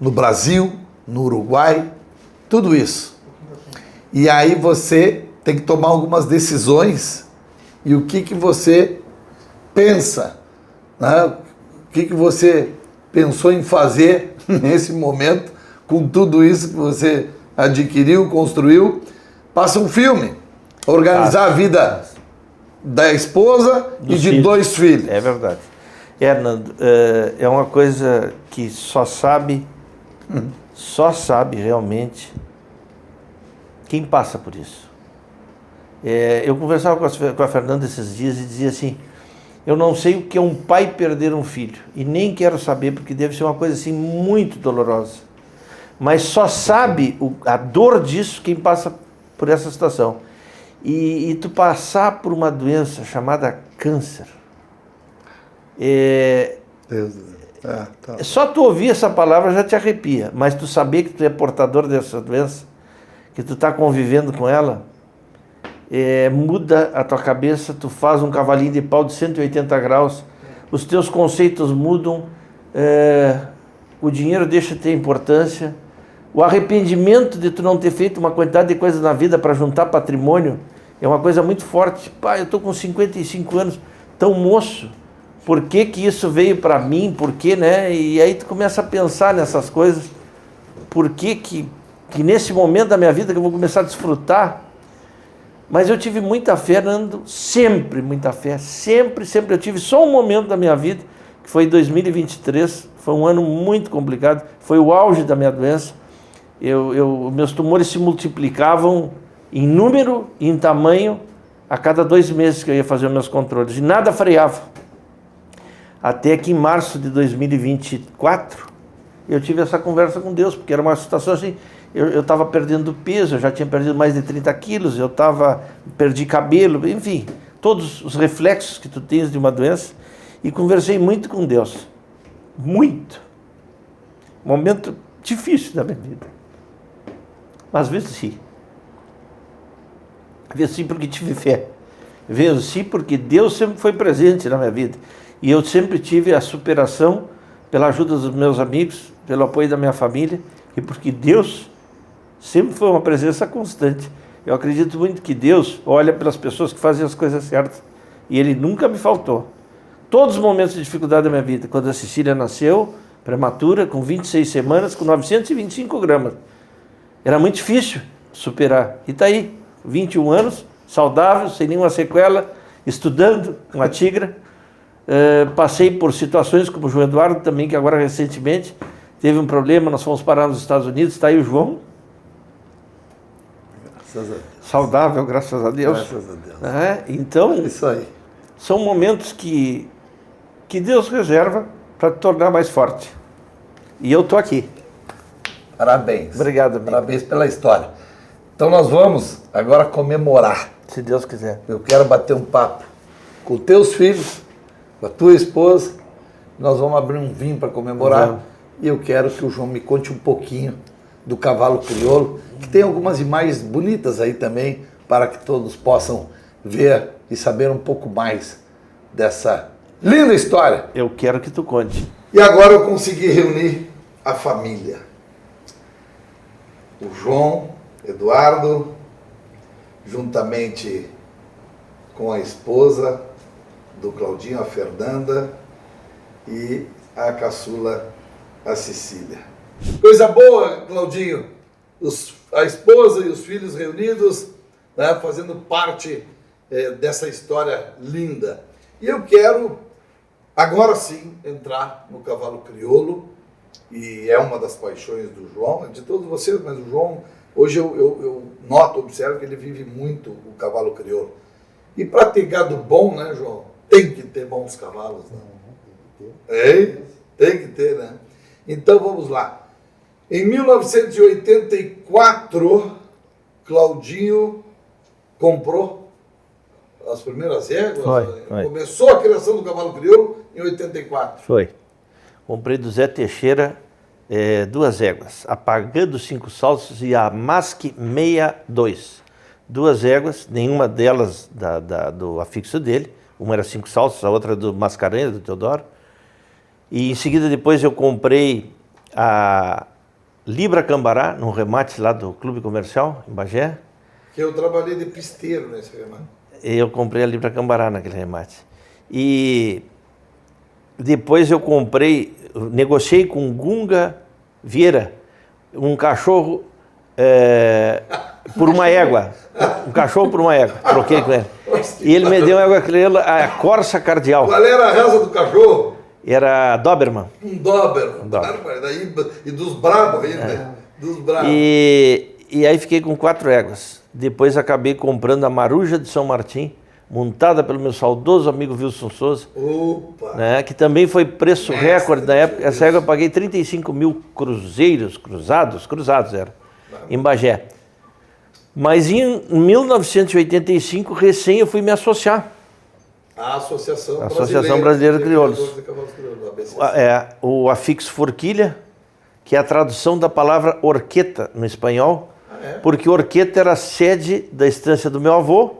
No Brasil, no Uruguai, tudo isso. E aí você tem que tomar algumas decisões. E o que você pensa, né? O que você pensou em fazer nesse momento com tudo isso que você adquiriu, construiu? Passa um filme, organizar a vida da esposa e de 2 filhos. É verdade. Nando, é uma coisa que só sabe realmente quem passa por isso. Eu conversava com a Fernanda esses dias e dizia assim, eu não sei o que é um pai perder um filho, e nem quero saber, porque deve ser uma coisa assim muito dolorosa. Mas só sabe a dor disso quem passa por essa situação. E tu passar por uma doença chamada câncer. Deus. Só tu ouvir essa palavra já te arrepia, mas tu saber que tu é portador dessa doença, que tu está convivendo com ela, muda a tua cabeça, tu faz um cavalinho de pau de 180 graus, os teus conceitos mudam, o dinheiro deixa de ter importância, o arrependimento de tu não ter feito uma quantidade de coisas na vida para juntar patrimônio é uma coisa muito forte. Pai, eu estou com 55 anos, tão moço, por que isso veio para mim, por que, né? E aí tu começa a pensar nessas coisas, por que nesse momento da minha vida que eu vou começar a desfrutar. Mas eu tive muita fé, Nando, sempre muita fé, sempre eu tive só um momento da minha vida, que foi 2023, foi um ano muito complicado, foi o auge da minha doença. Meus tumores se multiplicavam em número e em tamanho a cada 2 meses que eu ia fazer os meus controles, e nada freava. Até que em março de 2024, eu tive essa conversa com Deus, porque era uma situação assim, eu estava perdendo peso, eu já tinha perdido mais de 30 quilos, perdi cabelo, enfim, todos os reflexos que tu tens de uma doença, e conversei muito com Deus, muito. Momento difícil da minha vida, mas venci. Venci porque tive fé, venci porque Deus sempre foi presente na minha vida, e eu sempre tive a superação pela ajuda dos meus amigos, pelo apoio da minha família, e porque Deus sempre foi uma presença constante. Eu acredito muito que Deus olha pelas pessoas que fazem as coisas certas, e Ele nunca me faltou. Todos os momentos de dificuldade da minha vida, quando a Cecília nasceu, prematura, com 26 semanas, com 925 gramas, era muito difícil superar. E está aí, 21 anos, saudável, sem nenhuma sequela, estudando, uma tigra. Passei por situações como o João Eduardo também, que agora recentemente teve um problema, nós fomos parar nos Estados Unidos, está aí o João. Graças a Deus. Saudável, graças a Deus. Graças a Deus. Então, isso aí. São momentos que que Deus reserva para te tornar mais forte. E eu tô aqui. Parabéns. Obrigado, amigo. Parabéns pela história. Então nós vamos agora comemorar. Se Deus quiser. Eu quero bater um papo com teus filhos, com a tua esposa. Nós vamos abrir um vinho para comemorar. Vamos. E eu quero que o João me conte um pouquinho do cavalo crioulo, que tem algumas imagens bonitas aí também, para que todos possam ver e saber um pouco mais dessa linda história. Eu quero que tu conte. E agora eu consegui reunir a família. O João, Eduardo, juntamente com a esposa do Claudinho, a Fernanda, e a caçula, a Cecília. Coisa boa, Claudinho, a esposa e os filhos reunidos, né, fazendo parte dessa história linda. E eu quero, agora sim, entrar no cavalo crioulo, e é uma das paixões do João, de todos vocês, mas o João, hoje eu noto, observo que ele vive muito o cavalo crioulo. E para ter gado bom, né, João, tem que ter bons cavalos, né? Tem que ter, né? Então vamos lá. Em 1984, Claudinho comprou as primeiras éguas. Foi. Começou a criação do cavalo crioulo em 84. Foi. Comprei do Zé Teixeira 2 éguas, a Pagã dos 5 Salsos e a Masque 62. 2 éguas, nenhuma delas do afixo dele. Uma era 5 Salsos, a outra do Mascarenhas, do Teodoro. E em seguida depois eu comprei a Libra Cambará, num remate lá do Clube Comercial, em Bagé. Que eu trabalhei de pisteiro nesse remate. Eu comprei a Libra Cambará naquele remate. E depois eu negociei com Gunga Vieira, um cachorro por uma égua. Um cachorro por uma égua. Troquei com ele. E ele me deu uma égua crioulo, a Corsa Cardial. Qual era a raça do cachorro? Era Doberman. Um Doberman. E dos brabos ainda. Dos brabos. E aí fiquei com 4 éguas. Depois acabei comprando a Maruja de São Martim, montada pelo meu saudoso amigo Wilson Souza. Opa! Né, que também foi preço recorde na época. Essa égua eu paguei 35 mil cruzeiros, cruzados era, em Bagé. Mas em 1985, recém eu fui me associar. A Associação Brasileira de Crioulos. ABCC. O afixo forquilha, que é a tradução da palavra orqueta no espanhol, porque orqueta era a sede da estância do meu avô,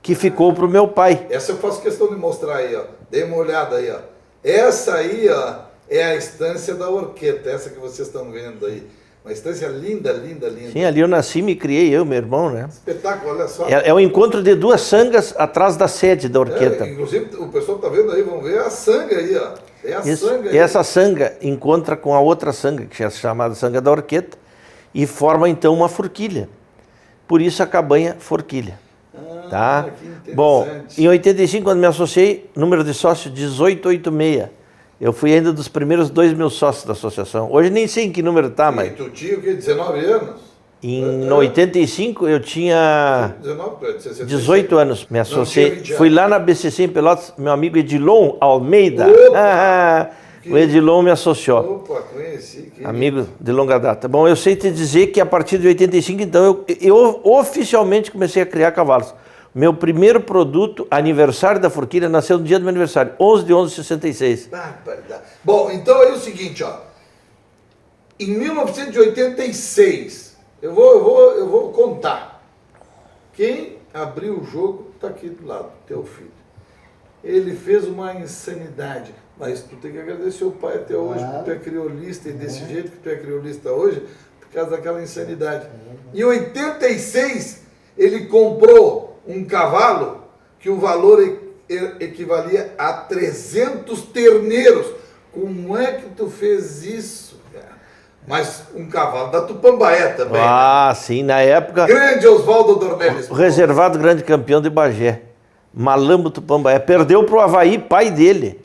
que ficou para o meu pai. Essa eu faço questão de mostrar aí, ó. Dê uma olhada aí, ó. Essa aí, ó, é a estância da orqueta, essa que vocês estão vendo aí. Uma estância linda, linda, linda. Sim, ali eu nasci, me criei, eu e meu irmão, né? Espetáculo, olha só. É o encontro de 2 sangas atrás da sede da orqueta. Inclusive, o pessoal que está vendo aí, vão ver a sanga aí, ó. É a sanga aí. E essa sanga encontra com a outra sanga, que é chamada sanga da orqueta, e forma então uma forquilha. Por isso a cabanha forquilha. Tá? Bom, em 85, quando me associei, número de sócio 1886. Eu fui ainda dos primeiros 2.000 sócios da associação. Hoje nem sei em que número está, mas... E tu tinha o quê? 19 anos? Em 85 eu tinha 18 anos, me associei. Fui lá na BCC em Pelotas, meu amigo Edilon Almeida. O Edilon me associou. Opa, conheci. Amigo de longa data. Bom, eu sei te dizer que a partir de 85, então, eu oficialmente comecei a criar cavalos. Meu primeiro produto, aniversário da forquilha, nasceu no dia do meu aniversário, 11/11/66. Bom, então é o seguinte, ó. Em 1986, eu vou contar. Quem abriu o jogo está aqui do lado, teu filho. Ele fez uma insanidade, mas tu tem que agradecer o pai até hoje, porque tu é criolista, e desse jeito que tu é criolista hoje, por causa daquela insanidade. Em 86, ele comprou um cavalo que o valor equivalia a 300 terneiros. Como é que tu fez isso, cara? Mas um cavalo da Tupambaé também. Ah, sim, na época... Grande Oswaldo Dornelles. Reservado grande campeão de Bagé. Malambo Tupambaé. Perdeu para o Avaí, pai dele.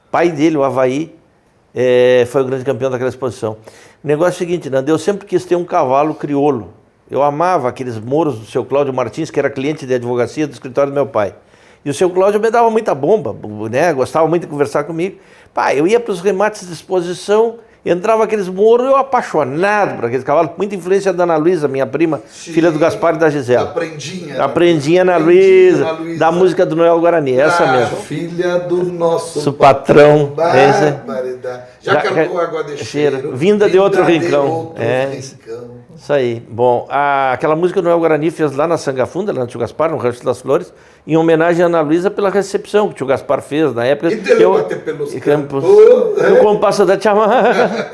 Pai dele, o Avaí, foi o grande campeão daquela exposição. O negócio é o seguinte, Nando, eu sempre quis ter um cavalo crioulo. Eu amava aqueles moros do seu Cláudio Martins, que era cliente de advocacia do escritório do meu pai. E o seu Cláudio me dava muita bomba, né? Gostava muito de conversar comigo. Pá, eu ia para os remates de exposição, entrava aqueles morros, eu apaixonado por aqueles cavalos. Muita influência da Ana Luísa, minha prima, filha do Gaspar e da Gisela. Aprendi Ana Luísa, da música do Noel Guarani, essa mesmo. Filha do nosso patrão. Já cantou Água de Cheiro. Vinda de outro rincão. Isso aí. Bom, aquela música do Noel Guarani fez lá na Sangafunda, lá no Tio Gaspar, no Rancho das Flores, em homenagem a Ana Luísa pela recepção que o Tio Gaspar fez na época. E campos. No compasso da chamada.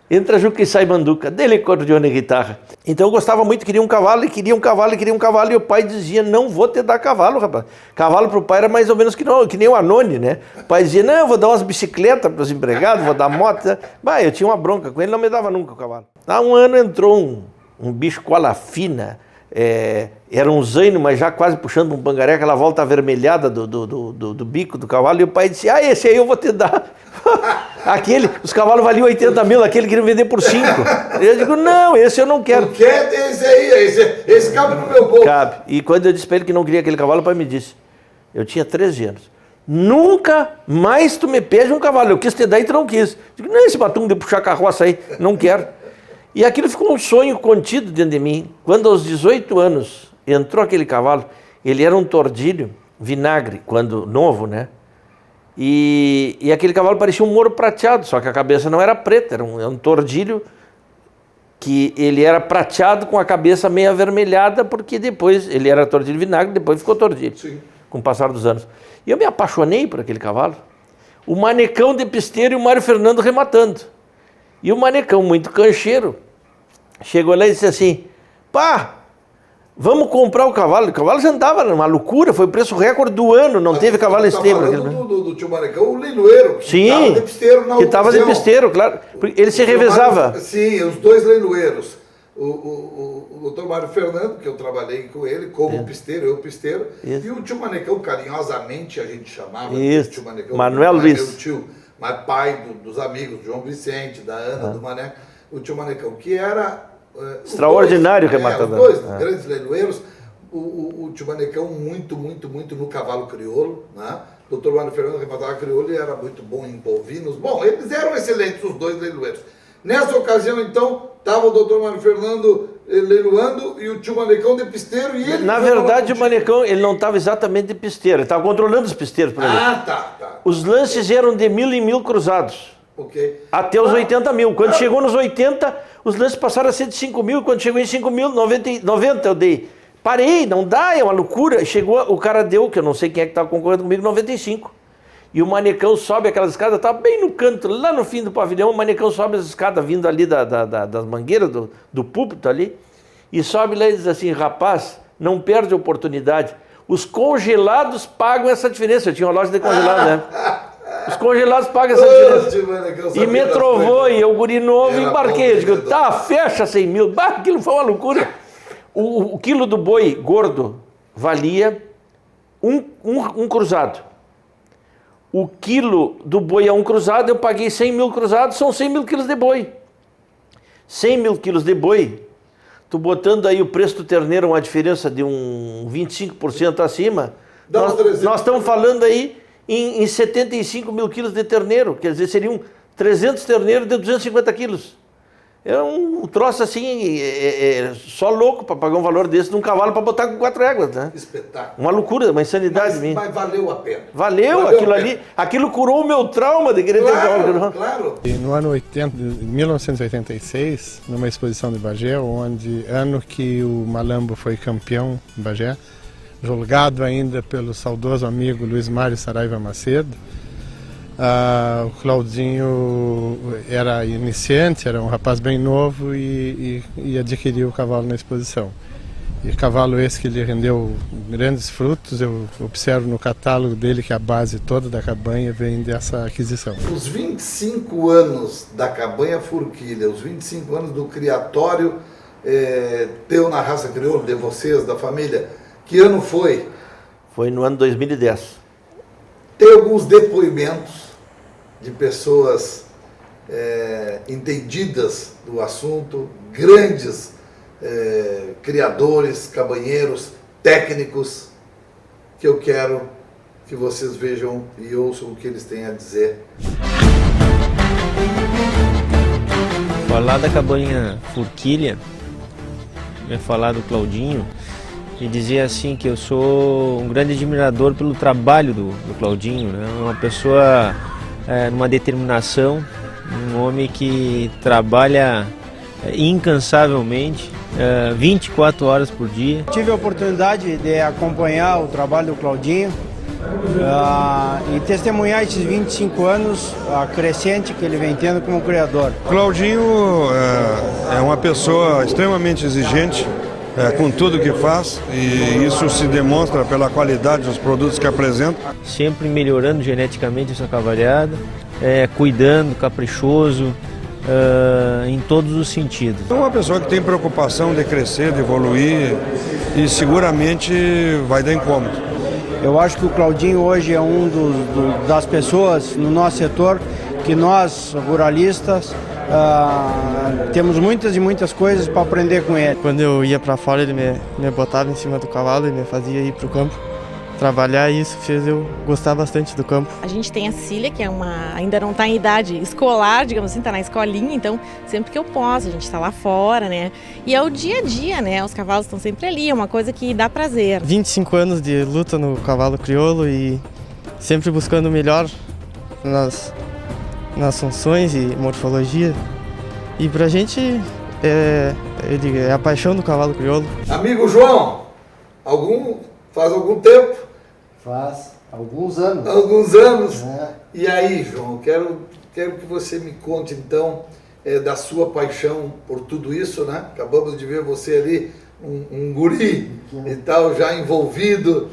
Entra Juca e sai Manduca, dele cordiona e guitarra. Então eu gostava muito, queria um cavalo, e queria um cavalo, e queria um cavalo, e o pai dizia, não vou te dar cavalo, rapaz. Cavalo pro pai era mais ou menos que nem o Anone, né? O pai dizia, não, eu vou dar umas bicicletas pros empregados, vou dar moto. Bah, eu tinha uma bronca com ele, não me dava nunca o cavalo. Há um ano entrou um bicho cola fina, era um zaino, mas já quase puxando um pangaré, aquela volta avermelhada do bico do cavalo, e o pai disse, esse aí eu vou te dar. Os cavalos valiam 80 mil, aquele queria vender por 5. Eu digo, não, esse eu não quero. Tu quer esse aí, esse cabe no meu bolso. Cabe. E quando eu disse para ele que não queria aquele cavalo, o pai me disse, eu tinha 13 anos, nunca mais tu me pede um cavalo, eu quis te dar e tu não quis. Eu digo, não, esse batum de puxar carroça aí, não quero. E aquilo ficou um sonho contido dentro de mim. Quando aos 18 anos entrou aquele cavalo, ele era um tordilho, vinagre, quando novo, né? E aquele cavalo parecia um moro prateado, só que a cabeça não era preta, era um tordilho que ele era prateado com a cabeça meio avermelhada, porque depois ele era tordilho vinagre, depois ficou tordilho, com o passar dos anos. E eu me apaixonei por aquele cavalo. O Manecão de pisteiro e o Mário Fernando rematando. E o Manecão, muito cancheiro, chegou lá e disse assim, pá, vamos comprar o cavalo. O cavalo já andava numa loucura, foi o preço recorde do ano, não teve cavalo esse tempo. Do tio Manecão, o leiloeiro, sim, que estava de pisteiro na que estava de pisteiro, claro. Ele se revezava. Sim, os dois leiloeiros. O doutor Mário Fernando, que eu trabalhei com ele, como pisteiro, eu pisteiro. Isso. E o tio Manecão, carinhosamente a gente chamava de tio Manecão. Manuel Luiz. Meu tio, mas pai dos amigos, do João Vicente, da Ana, do Maneco. O tio Manecão, que era... extraordinário rematador. Os dois grandes leiloeiros. O tio Manecão muito no cavalo crioulo, né? O doutor Mário Fernando rematava crioulo e era muito bom em bovinos. Bom, eles eram excelentes, os dois leiloeiros. Nessa ocasião, então, estava o doutor Mário Fernando leiloando e o tio Manecão de pisteiro. E ele na verdade, o Manecão ele não estava exatamente de pisteiro, ele estava controlando os pisteiros para ele. Tá. Os lances eram de 1.000 em 1.000 cruzados. Okay. Até os 80 mil. Quando chegou nos 80, os lances passaram a ser de 5 mil. Quando chegou em 5 mil, 90 eu dei. Parei, não dá, é uma loucura. Chegou, o cara deu, que eu não sei quem é que estava concorrendo comigo, 95. E o Manecão sobe aquelas escadas, estava bem no canto, lá no fim do pavilhão, o Manecão sobe as escadas vindo ali das mangueiras, do púlpito ali, e sobe lá e diz assim, rapaz, não perde a oportunidade. Os congelados pagam essa diferença. Eu tinha uma loja de congelado, né? Os congelados pagam essa diferença. E me trovou, e eu, guri novo, embarquei. Eu digo, tá, fecha 100 mil. Bah, aquilo foi uma loucura. O quilo do boi gordo valia um cruzado. O quilo do boi a um cruzado, eu paguei 100 mil cruzados, são 100 mil quilos de boi. 100 mil quilos de boi, tu botando aí o preço do terneiro, uma diferença de um 25% acima, nós estamos falando aí em 75 mil quilos de terneiro, quer dizer, seriam 300 terneiros de 250 quilos. É um troço assim, só louco para pagar um valor desse de um cavalo para botar com 4 éguas, né? Espetáculo. Uma loucura, uma insanidade minha. Mas valeu a pena. Valeu aquilo ali, aquilo curou o meu trauma de querer ter um cavalo. Claro. E no ano 1986, numa exposição de Bagé, ano que o Malambo foi campeão em Bagé, julgado ainda pelo saudoso amigo Luiz Mário Saraiva Macedo, o Claudinho era iniciante, era um rapaz bem novo e adquiriu o cavalo na exposição. E cavalo esse que lhe rendeu grandes frutos, eu observo no catálogo dele que a base toda da cabanha vem dessa aquisição. Os 25 anos da cabanha Forquilha, os 25 anos do criatório teu na raça crioula, de vocês, da família, que ano foi? Foi no ano 2010. Tem alguns depoimentos de pessoas entendidas do assunto, grandes criadores, cabanheiros, técnicos, que eu quero que vocês vejam e ouçam o que eles têm a dizer. Falar da cabanha Forquilha, falar do Claudinho e dizer assim que eu sou um grande admirador pelo trabalho do Claudinho, né? Uma pessoa numa determinação, um homem que trabalha incansavelmente, 24 horas por dia. Tive a oportunidade de acompanhar o trabalho do Claudinho e testemunhar esses 25 anos, a crescente que ele vem tendo como criador. Claudinho é uma pessoa extremamente exigente com tudo que faz, e isso se demonstra pela qualidade dos produtos que apresenta. Sempre melhorando geneticamente essa cavalhada, cuidando, caprichoso, em todos os sentidos. É uma pessoa que tem preocupação de crescer, de evoluir, e seguramente vai dar incômodo. Eu acho que o Claudinho hoje é das pessoas no nosso setor que nós, ruralistas, temos muitas e muitas coisas para aprender com ele. Quando eu ia para fora, ele me botava em cima do cavalo e me fazia ir para o campo trabalhar, e isso fez eu gostar bastante do campo. A gente tem a Cília, que ainda não está em idade escolar, digamos assim, está na escolinha, então sempre que eu posso, a gente está lá fora, né? E é o dia a dia, né? Os cavalos estão sempre ali, é uma coisa que dá prazer. 25 anos de luta no cavalo crioulo e sempre buscando o melhor nas funções e morfologia. E pra gente é a paixão do cavalo crioulo. Amigo João, faz algum tempo? Faz alguns anos. Alguns anos? E aí, João, quero que você me conte então da sua paixão por tudo isso, né? Acabamos de ver você ali, um guri e tal, já envolvido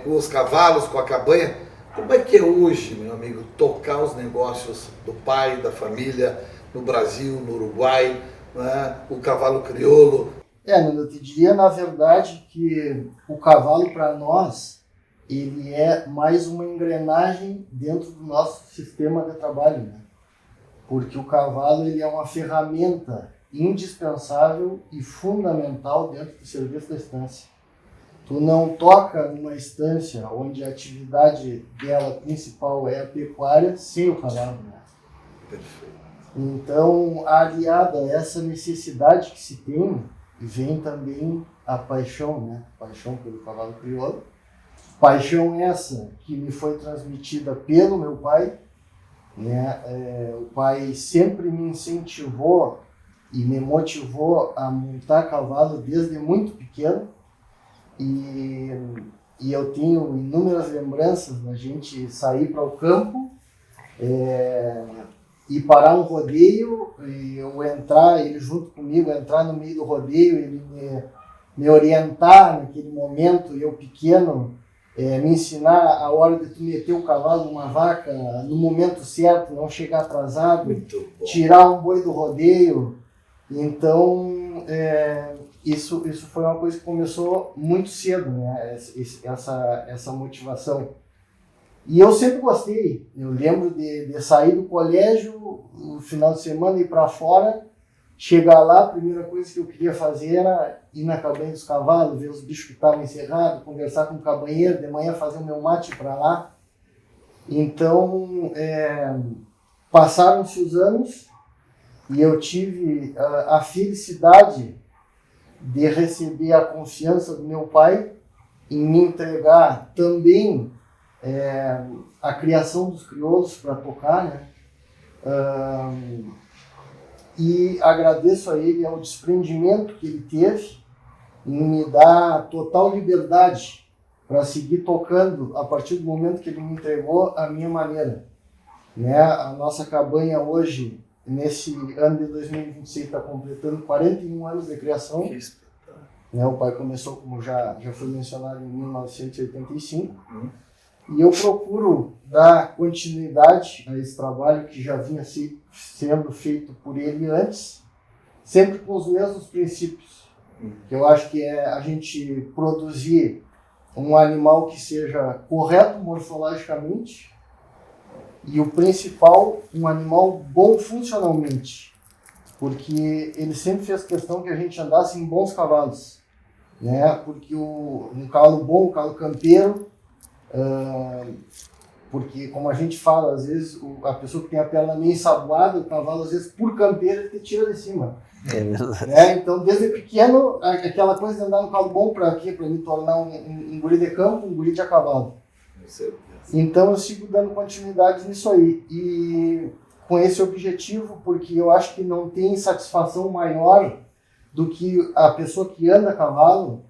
com os cavalos, com a cabanha. Como é que é hoje, meu amigo, tocar os negócios do pai, da família, no Brasil, no Uruguai, né? O cavalo crioulo? Eu te diria, na verdade, que o cavalo, para nós, ele é mais uma engrenagem dentro do nosso sistema de trabalho, né? Porque o cavalo ele é uma ferramenta indispensável e fundamental dentro do serviço da estância. Tu não toca numa estância onde a atividade dela principal é a pecuária sem o cavalo, né? Perfeito. Então, aliada a essa necessidade que se tem, vem também a paixão, né? Paixão pelo cavalo crioulo. Paixão essa que me foi transmitida pelo meu pai, né? O pai sempre me incentivou e me motivou a montar cavalo desde muito pequeno. E eu tenho inúmeras lembranças da gente sair para o campo e parar um rodeio, e eu entrar, ele junto comigo, entrar no meio do rodeio, ele me orientar naquele momento, eu pequeno, me ensinar a hora de tu meter o cavalo numa vaca no momento certo, não chegar atrasado, tirar um boi do rodeio. Então, isso foi uma coisa que começou muito cedo, né? Essa motivação. E eu sempre gostei. Eu lembro de sair do colégio no final de semana, ir para fora, chegar lá, a primeira coisa que eu queria fazer era ir na cabanha dos cavalos, ver os bichos que estavam encerrados, conversar com o cabanheiro, de manhã fazer o meu mate para lá. Então, passaram-se os anos e eu tive a felicidade de receber a confiança do meu pai em me entregar também a criação dos crioulos para tocar, né? E agradeço a ele ao desprendimento que ele teve em me dar total liberdade para seguir tocando a partir do momento que ele me entregou a minha maneira, né? A nossa cabanha hoje, nesse ano de 2026, está completando 41 anos de criação. Né? O pai começou, como já foi mencionado, em 1985. E eu procuro dar continuidade a esse trabalho que já vinha sendo feito por ele antes, sempre com os mesmos princípios. Que eu acho que é a gente produzir um animal que seja correto morfologicamente e o principal, um animal bom funcionalmente. Porque ele sempre fez questão que a gente andasse em bons cavalos. né? Porque um cavalo bom, um cavalo campeiro, porque como a gente fala, às vezes a pessoa que tem a perna meio ensaboada, o cavalo às vezes por campeiro ele te tira de cima. É verdade. Né? Então desde pequeno, aquela coisa de andar no cavalo bom para quê? Para me tornar um guri de campo, um guri de a cavalo. Então eu sigo dando continuidade nisso aí. E com esse objetivo, porque eu acho que não tem satisfação maior do que a pessoa que anda a cavalo,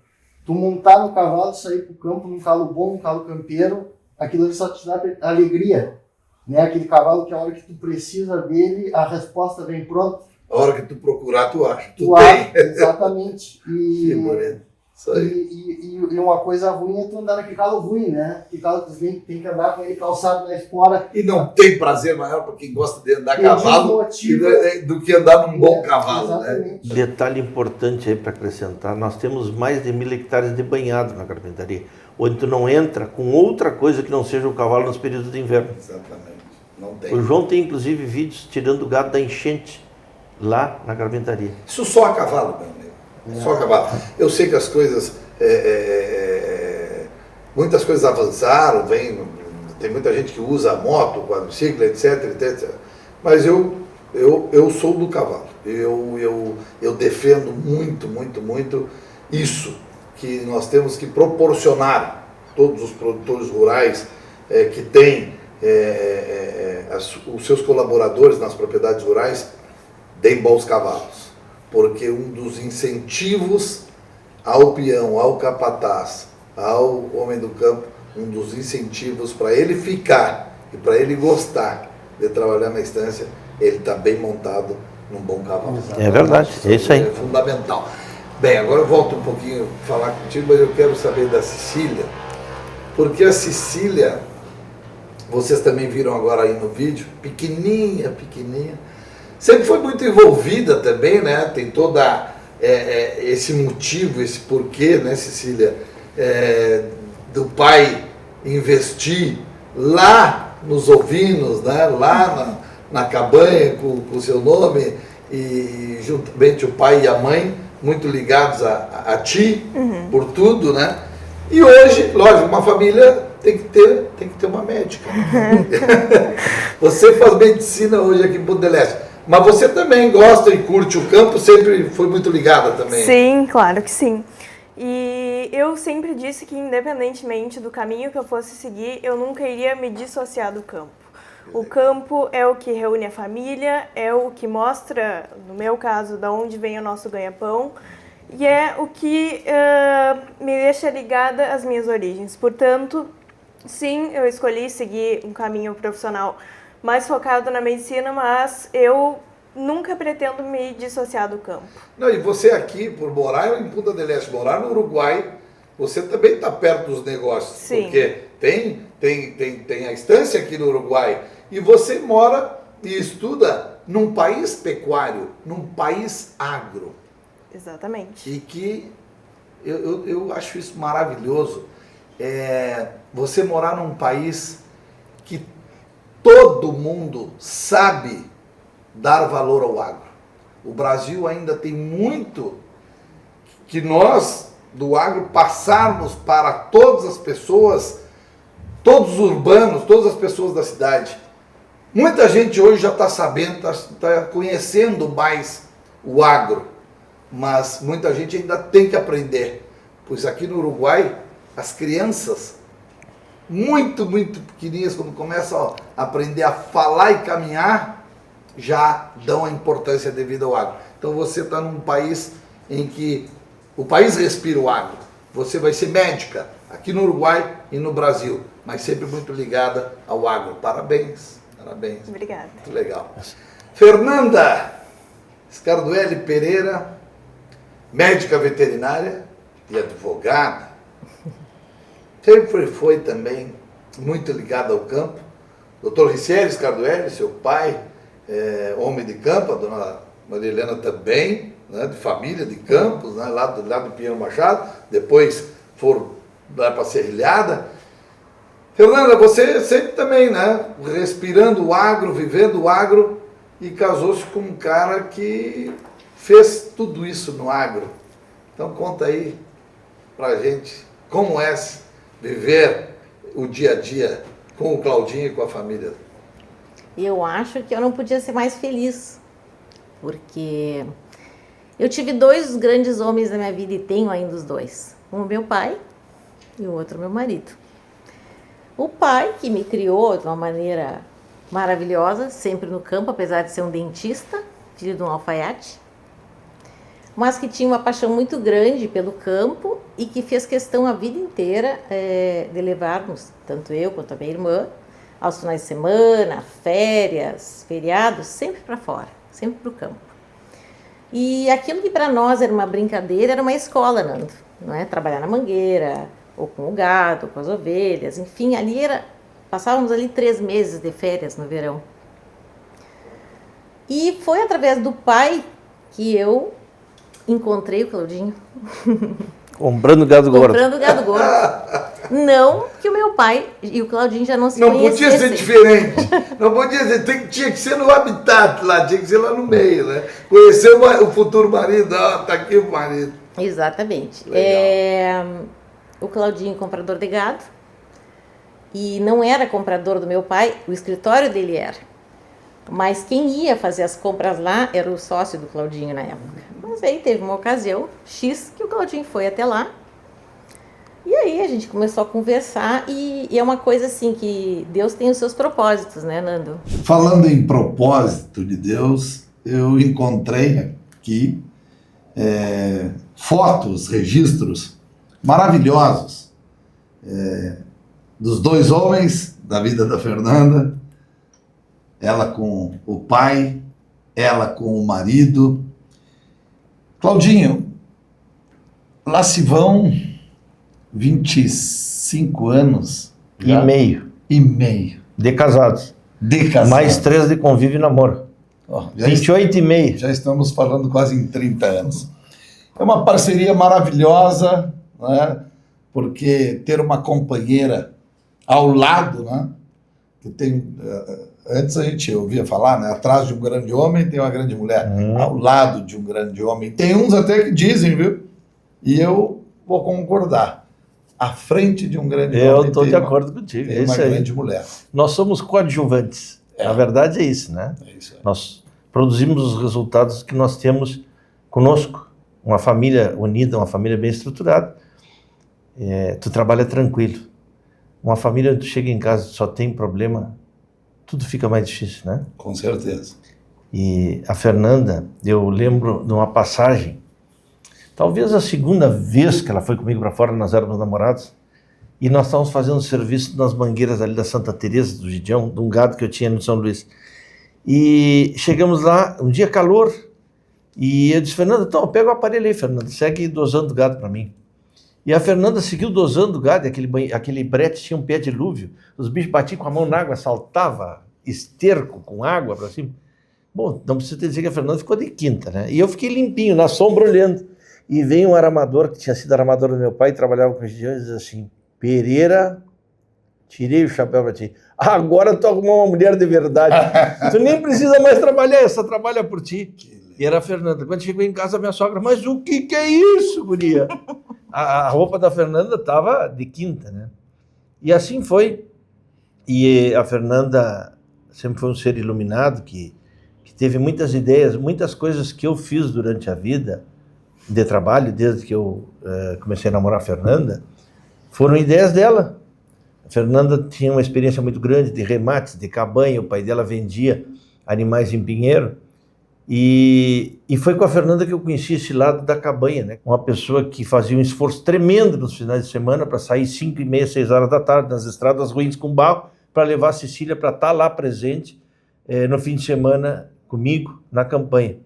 tu montar no cavalo, sair pro campo num cavalo bom, um cavalo campeiro, aquilo ali só te dá alegria, né? Aquele cavalo que a hora que tu precisa dele, a resposta vem pronta. A hora que tu procurar, tu acha. Tu acha, exatamente. Que bonito. Isso aí. E uma coisa ruim é tu andar naquele cavalo ruim, né? Aquele cavalo que tu tem que andar com ele calçado na espora. E não tem prazer maior para quem gosta de andar a cavalo do que andar num bom cavalo, né? Detalhe importante aí para acrescentar, nós temos mais de 1.000 hectares de banhado na carpintaria, onde tu não entra com outra coisa que não seja o cavalo nos períodos de inverno. Exatamente. Não tem. O João tem inclusive vídeos tirando o gado da enchente lá na carpintaria. Isso só a cavalo, meu amigo. Só a cavalo. Eu sei que as coisas, muitas coisas avançaram, tem muita gente que usa moto, quadriciclo, etc. Mas eu sou do cavalo. Eu defendo muito isso, que nós temos que proporcionar todos os produtores rurais que têm os seus colaboradores nas propriedades rurais, deem bons cavalos. Porque um dos incentivos ao peão, ao capataz, ao homem do campo, um dos incentivos para ele ficar e para ele gostar de trabalhar na estância, ele está bem montado num bom cavalo. É verdade, é isso aí. É fundamental. Bem, agora eu volto um pouquinho a falar contigo, mas eu quero saber da Cecília, porque a Cecília, vocês também viram agora aí no vídeo, pequenininha, sempre foi muito envolvida também, né? Tem toda esse motivo, esse porquê, né, Cecília, do pai investir lá nos ovinos, né? Lá na cabanha com o seu nome, e juntamente o pai e a mãe, muito ligados a ti, por tudo, né? E hoje, lógico, uma família tem que ter uma médica. Você faz medicina hoje aqui em Ponta del Este. Mas você também gosta e curte o campo, sempre foi muito ligada também. Sim, claro que sim. E eu sempre disse que, independentemente do caminho que eu fosse seguir, eu nunca iria me dissociar do campo. O campo é o que reúne a família, é o que mostra, no meu caso, de onde vem o nosso ganha-pão, e é o que me deixa ligada às minhas origens. Portanto, sim, eu escolhi seguir um caminho profissional mais focado na medicina, mas eu nunca pretendo me dissociar do campo. Não, e você aqui, por morar em Punta del Este, morar no Uruguai, você também está perto dos negócios. Sim. Porque tem a estância aqui no Uruguai, e você mora e estuda num país pecuário, num país agro. Exatamente. E que eu acho isso maravilhoso. Você morar num país que todo mundo sabe dar valor ao agro. O Brasil ainda tem muito que nós, do agro, passarmos para todas as pessoas, todos os urbanos, todas as pessoas da cidade. Muita gente hoje já está sabendo, está conhecendo mais o agro, mas muita gente ainda tem que aprender, pois aqui no Uruguai, as crianças muito pequenininhas, quando começam a aprender a falar e caminhar, já dão a importância devida ao agro. Então você está num país em que o país respira o agro. Você vai ser médica aqui no Uruguai e no Brasil, mas sempre muito ligada ao agro. Parabéns. Obrigada. Muito legal. Fernanda Scarduelli Pereira, médica veterinária e advogada. Sempre foi também muito ligado ao campo. Dr. Ricieri Scarduelli, seu pai, homem de campo, a dona Maria Helena também, né, de família de Campos, né, lá do Pinheiro Machado, depois foram lá para a Serrilhada. Fernanda, você sempre também, né, respirando o agro, vivendo o agro, e casou-se com um cara que fez tudo isso no agro. Então conta aí para a gente como é viver o dia a dia com o Claudinho e com a família. Eu acho que eu não podia ser mais feliz, porque eu tive 2 grandes homens na minha vida e tenho ainda os 2. Um meu pai e o outro meu marido. O pai que me criou de uma maneira maravilhosa, sempre no campo, apesar de ser um dentista, filho de um alfaiate, mas que tinha uma paixão muito grande pelo campo e que fez questão a vida inteira de levarmos, tanto eu quanto a minha irmã, aos finais de semana, férias, feriados, sempre para fora, sempre para o campo. E aquilo que para nós era uma brincadeira era uma escola, Nando, não é? Trabalhar na mangueira, ou com o gado, ou com as ovelhas, enfim, passávamos ali 3 meses de férias no verão. E foi através do pai que eu encontrei o Claudinho. Comprando gado gordo. Comprando gado gordo. Não que o meu pai e o Claudinho já não se conhecessem. Não podia ser diferente. Não podia ser. Tinha que ser no habitat lá, tinha que ser lá no meio, né? Conhecer o futuro marido, tá aqui o marido. Exatamente. O Claudinho, comprador de gado, e não era comprador do meu pai, o escritório dele era. Mas quem ia fazer as compras lá era o sócio do Claudinho na época. Mas aí teve uma ocasião X que o Claudinho foi até lá. E aí a gente começou a conversar e é uma coisa assim que Deus tem os seus propósitos, né, Nando? Falando em propósito de Deus, eu encontrei aqui fotos, registros maravilhosos dos 2 homens da vida da Fernanda, ela com o pai, ela com o marido. Claudinho, lá se vão 25 anos. E meio. E meio. De casados. De casados. Mais 3 de convívio e namoro. 28 e meio. Já estamos falando quase em 30 anos. É uma parceria maravilhosa, né? Porque ter uma companheira ao lado, né? Que tem, antes a gente ouvia falar, né? Atrás de um grande homem tem uma grande mulher. Ao lado de um grande homem. Tem uns até que dizem, viu? E eu vou concordar. À frente de um grande homem. Eu estou de acordo contigo. Tem uma grande mulher. Nós somos coadjuvantes. Na verdade é isso, né? É isso aí. Nós produzimos os resultados que nós temos conosco. Uma família unida, uma família bem estruturada. Tu trabalha tranquilo. Uma família onde tu chega em casa e só tem problema, tudo fica mais difícil, né? Com certeza. E a Fernanda, eu lembro de uma passagem, talvez a 2ª vez que ela foi comigo para fora, nós éramos namorados, e nós estávamos fazendo serviço nas mangueiras ali da Santa Teresa, do Gideão, de um gado que eu tinha no São Luís. E chegamos lá, um dia calor, e eu disse, Fernanda, então pega o aparelho aí, Fernanda, segue dosando o gado para mim. E a Fernanda seguiu dosando o gado, aquele brete tinha um pé de dilúvio, os bichos batiam com a mão na água, saltava esterco com água para cima. Bom, não precisa te dizer que a Fernanda ficou de quinta, né? E eu fiquei limpinho, na sombra olhando. E veio um aramador, que tinha sido aramador do meu pai, trabalhava com os gideões, e diz assim, Pereira, tirei o chapéu para ti. Agora tu arrumou uma mulher de verdade. Tu nem precisa mais trabalhar, essa trabalha por ti. E era a Fernanda. Quando chegou em casa, minha sogra, mas o que é isso, guria? A roupa da Fernanda estava de quinta, né? E assim foi. E a Fernanda sempre foi um ser iluminado, que teve muitas ideias, muitas coisas que eu fiz durante a vida de trabalho, desde que eu comecei a namorar a Fernanda, foram ideias dela. A Fernanda tinha uma experiência muito grande de remates, de cabanha, o pai dela vendia animais em Pinheiro, e foi com a Fernanda que eu conheci esse lado da cabanha, né? Uma pessoa que fazia um esforço tremendo nos finais de semana para sair 5h30, 6 horas da tarde, nas estradas ruins com barro, para levar a Cecília para estar lá presente no fim de semana comigo na campanha.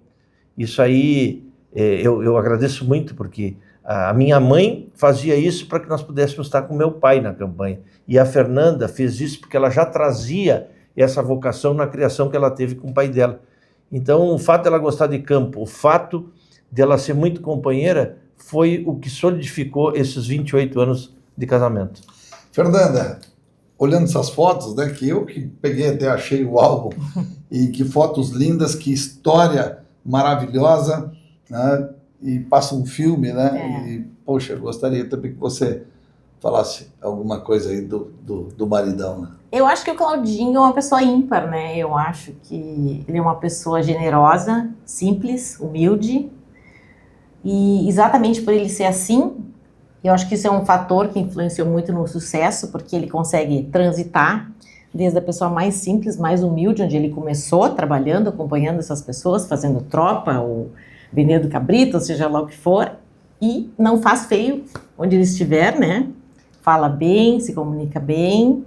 Isso aí eu agradeço muito, porque a minha mãe fazia isso para que nós pudéssemos estar com meu pai na campanha. E a Fernanda fez isso porque ela já trazia essa vocação na criação que ela teve com o pai dela. Então, o fato dela gostar de campo, o fato dela ser muito companheira, foi o que solidificou esses 28 anos de casamento. Fernanda, olhando essas fotos, né, que eu que peguei até achei o álbum, e que fotos lindas, que história maravilhosa, né, e passa um filme, né, e poxa, eu gostaria também que você falasse alguma coisa aí do maridão, né? Eu acho que o Claudinho é uma pessoa ímpar, né? Eu acho que ele é uma pessoa generosa, simples, humilde. E exatamente por ele ser assim, eu acho que isso é um fator que influenciou muito no sucesso, porque ele consegue transitar desde a pessoa mais simples, mais humilde, onde ele começou trabalhando, acompanhando essas pessoas, fazendo tropa, ou vendendo cabrito, ou seja lá o que for, e não faz feio onde ele estiver, né? Fala bem, se comunica bem.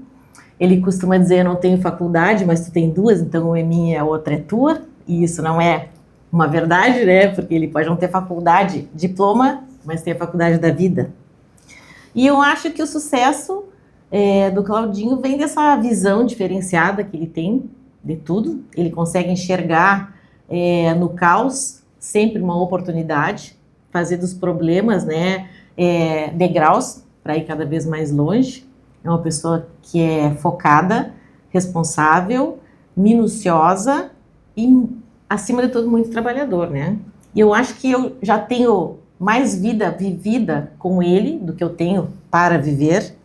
Ele costuma dizer, eu não tenho faculdade, mas tu tem duas, então uma é minha, a outra é tua. E isso não é uma verdade, né? Porque ele pode não ter faculdade, diploma, mas tem a faculdade da vida. E eu acho que o sucesso do Claudinho vem dessa visão diferenciada que ele tem de tudo. Ele consegue enxergar no caos sempre uma oportunidade, fazer dos problemas, né, degraus para ir cada vez mais longe. É uma pessoa que é focada, responsável, minuciosa e, acima de tudo, muito trabalhador, né? E eu acho que eu já tenho mais vida vivida com ele do que eu tenho para viver,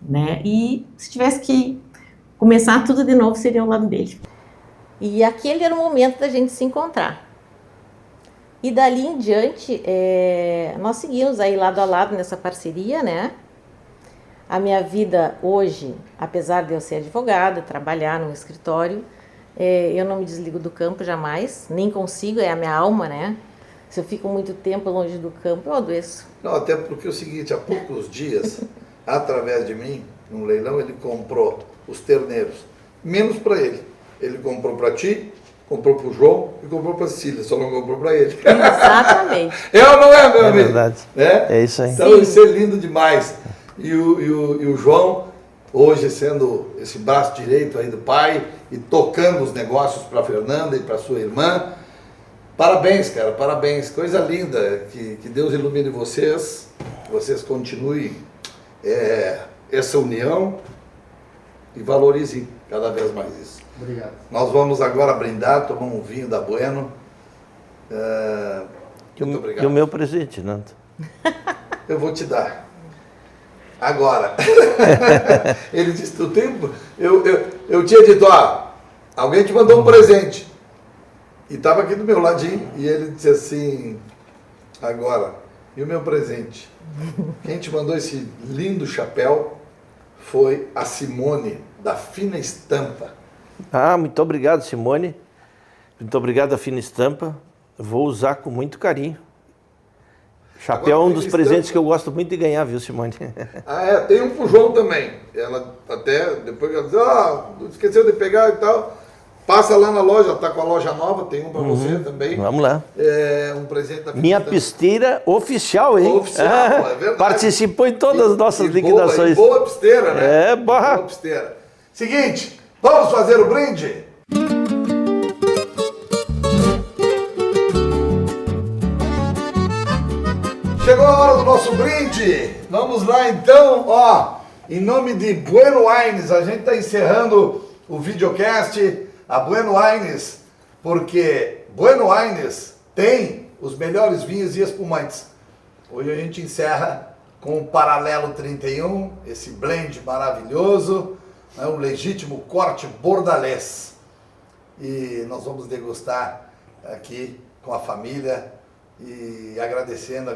né? E se tivesse que começar tudo de novo, seria ao lado dele. E aquele era o momento da gente se encontrar. E dali em diante, nós seguimos aí lado a lado nessa parceria, né? A minha vida hoje, apesar de eu ser advogada, trabalhar num escritório, eu não me desligo do campo jamais, nem consigo, é a minha alma, né? Se eu fico muito tempo longe do campo, eu adoeço. Não, até porque é o seguinte, há poucos dias, através de mim, num leilão, ele comprou os terneiros, menos para ele. Ele comprou para ti, comprou para o João e comprou para a Cecília, só não comprou para ele. Exatamente. É ou não é, meu amigo? É verdade. É isso aí. Então, isso é lindo demais. E o João, hoje sendo esse braço direito aí do pai e tocando os negócios para a Fernanda e para sua irmã. Parabéns, cara, parabéns. Coisa linda. Que Deus ilumine vocês. Que vocês continuem essa união e valorizem cada vez mais isso. Obrigado. Nós vamos agora brindar, tomar um vinho da Bueno. Muito obrigado. E o meu presente, Nando? Eu vou te dar. Agora, ele disse, tu tem... Eu tinha dito, alguém te mandou um presente. E estava aqui do meu ladinho, e ele disse assim, agora, e o meu presente? Quem te mandou esse lindo chapéu foi a Simone, da Fina Estampa. Muito obrigado, Simone. Muito obrigado, a Fina Estampa. Vou usar com muito carinho. Chapéu é um dos presentes que eu gosto muito de ganhar, viu, Simone? Tem um pro João também. Ela até, depois ela diz, esqueceu de pegar e tal. Passa lá na loja, tá com a loja nova, tem um para você também. Vamos lá. Um presente da Minha pisteira oficial, hein? Oficial, é verdade. Participou em todas as nossas liquidações. Boa pisteira, né? Boa pisteira. Seguinte, vamos fazer o brinde? Chegou a hora do nosso brinde. Vamos lá então, em nome de Bueno Wines, a gente está encerrando o videocast, a Bueno Wines, porque Bueno Wines tem os melhores vinhos e espumantes. Hoje a gente encerra com o Paralelo 31, esse blend maravilhoso, né, um legítimo corte bordalês. E nós vamos degustar aqui com a família e agradecendo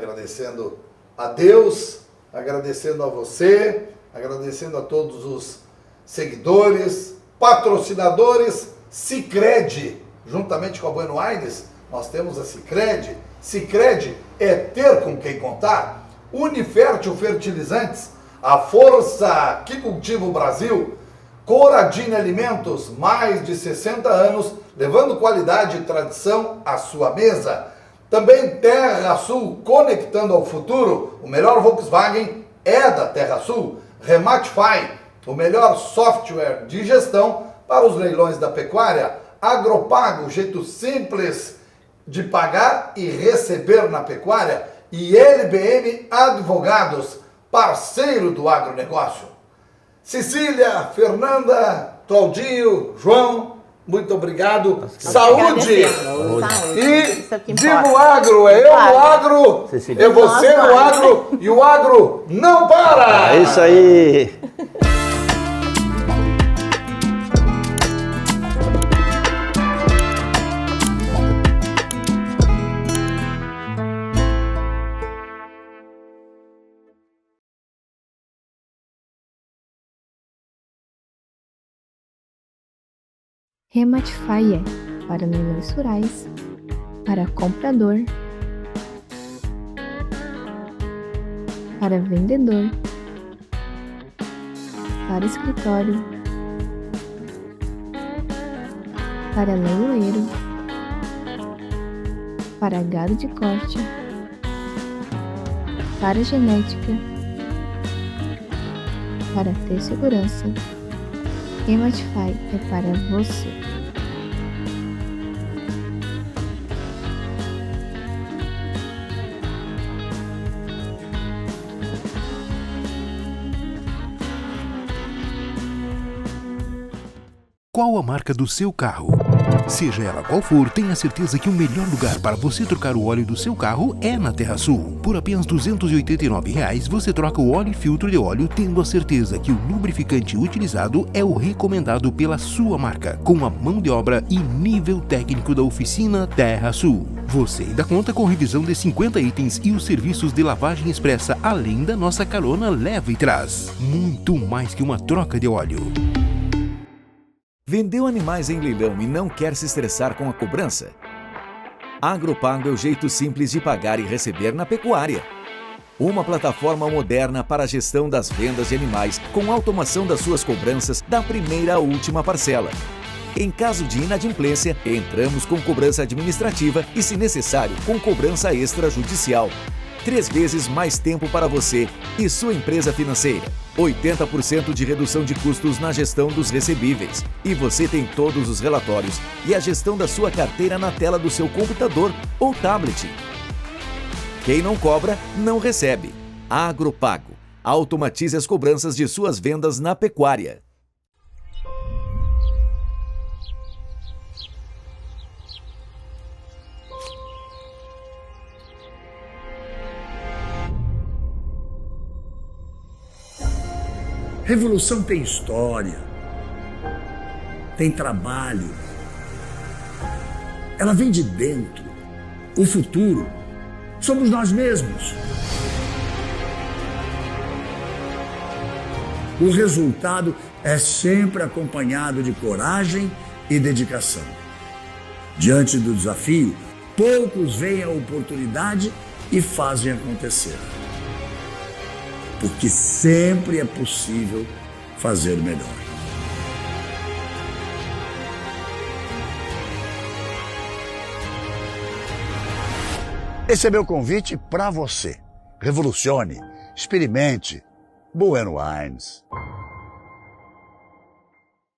a Deus, agradecendo a você, agradecendo a todos os seguidores, patrocinadores, Sicredi, juntamente com a Bueno Wines, nós temos a Sicredi. Sicredi é ter com quem contar. Unifértil Fertilizantes, a força que cultiva o Brasil. Coradini Alimentos, mais de 60 anos, levando qualidade e tradição à sua mesa. Também Terra Sul, conectando ao futuro. O melhor Volkswagen é da Terra Sul. Rematify, o melhor software de gestão para os leilões da pecuária. Agropago, jeito simples de pagar e receber na pecuária. E LBM Advogados, parceiro do agronegócio. Cecília, Fernanda, Claudinho, João, Muito obrigado. Saúde! Saúde. E Isso é o que viva importa. o agro! É eu no agro, Cecília. é você Nós no dois. agro e o agro não para! É isso aí. Rematify é para leilões rurais, para comprador, para vendedor, para escritório, para leiloeiro, para gado de corte, para genética, para ter segurança. Rematify é para você. Qual a marca do seu carro? Seja ela qual for, tenha certeza que o melhor lugar para você trocar o óleo do seu carro é na TerraSul. Por apenas R$ 289 você troca o óleo e filtro de óleo, tendo a certeza que o lubrificante utilizado é o recomendado pela sua marca, com a mão de obra e nível técnico da oficina TerraSul. Você ainda conta com revisão de 50 itens e os serviços de lavagem expressa, além da nossa carona leva e traz. Muito mais que uma troca de óleo. Vendeu animais em leilão e não quer se estressar com a cobrança? Agropago é o jeito simples de pagar e receber na pecuária. Uma plataforma moderna para a gestão das vendas de animais, com automação das suas cobranças da primeira à última parcela. Em caso de inadimplência, entramos com cobrança administrativa e, se necessário, com cobrança extrajudicial. 3 vezes mais tempo para você e sua empresa financeira. 80% de redução de custos na gestão dos recebíveis. E você tem todos os relatórios e a gestão da sua carteira na tela do seu computador ou tablet. Quem não cobra, não recebe. Agropago. Automatize as cobranças de suas vendas na pecuária. Revolução tem história, tem trabalho, ela vem de dentro. O futuro somos nós mesmos. O resultado é sempre acompanhado de coragem e dedicação. Diante do desafio, poucos veem a oportunidade e fazem acontecer. Porque sempre é possível fazer melhor. Esse é meu convite para você. Revolucione, experimente. Bueno Wines.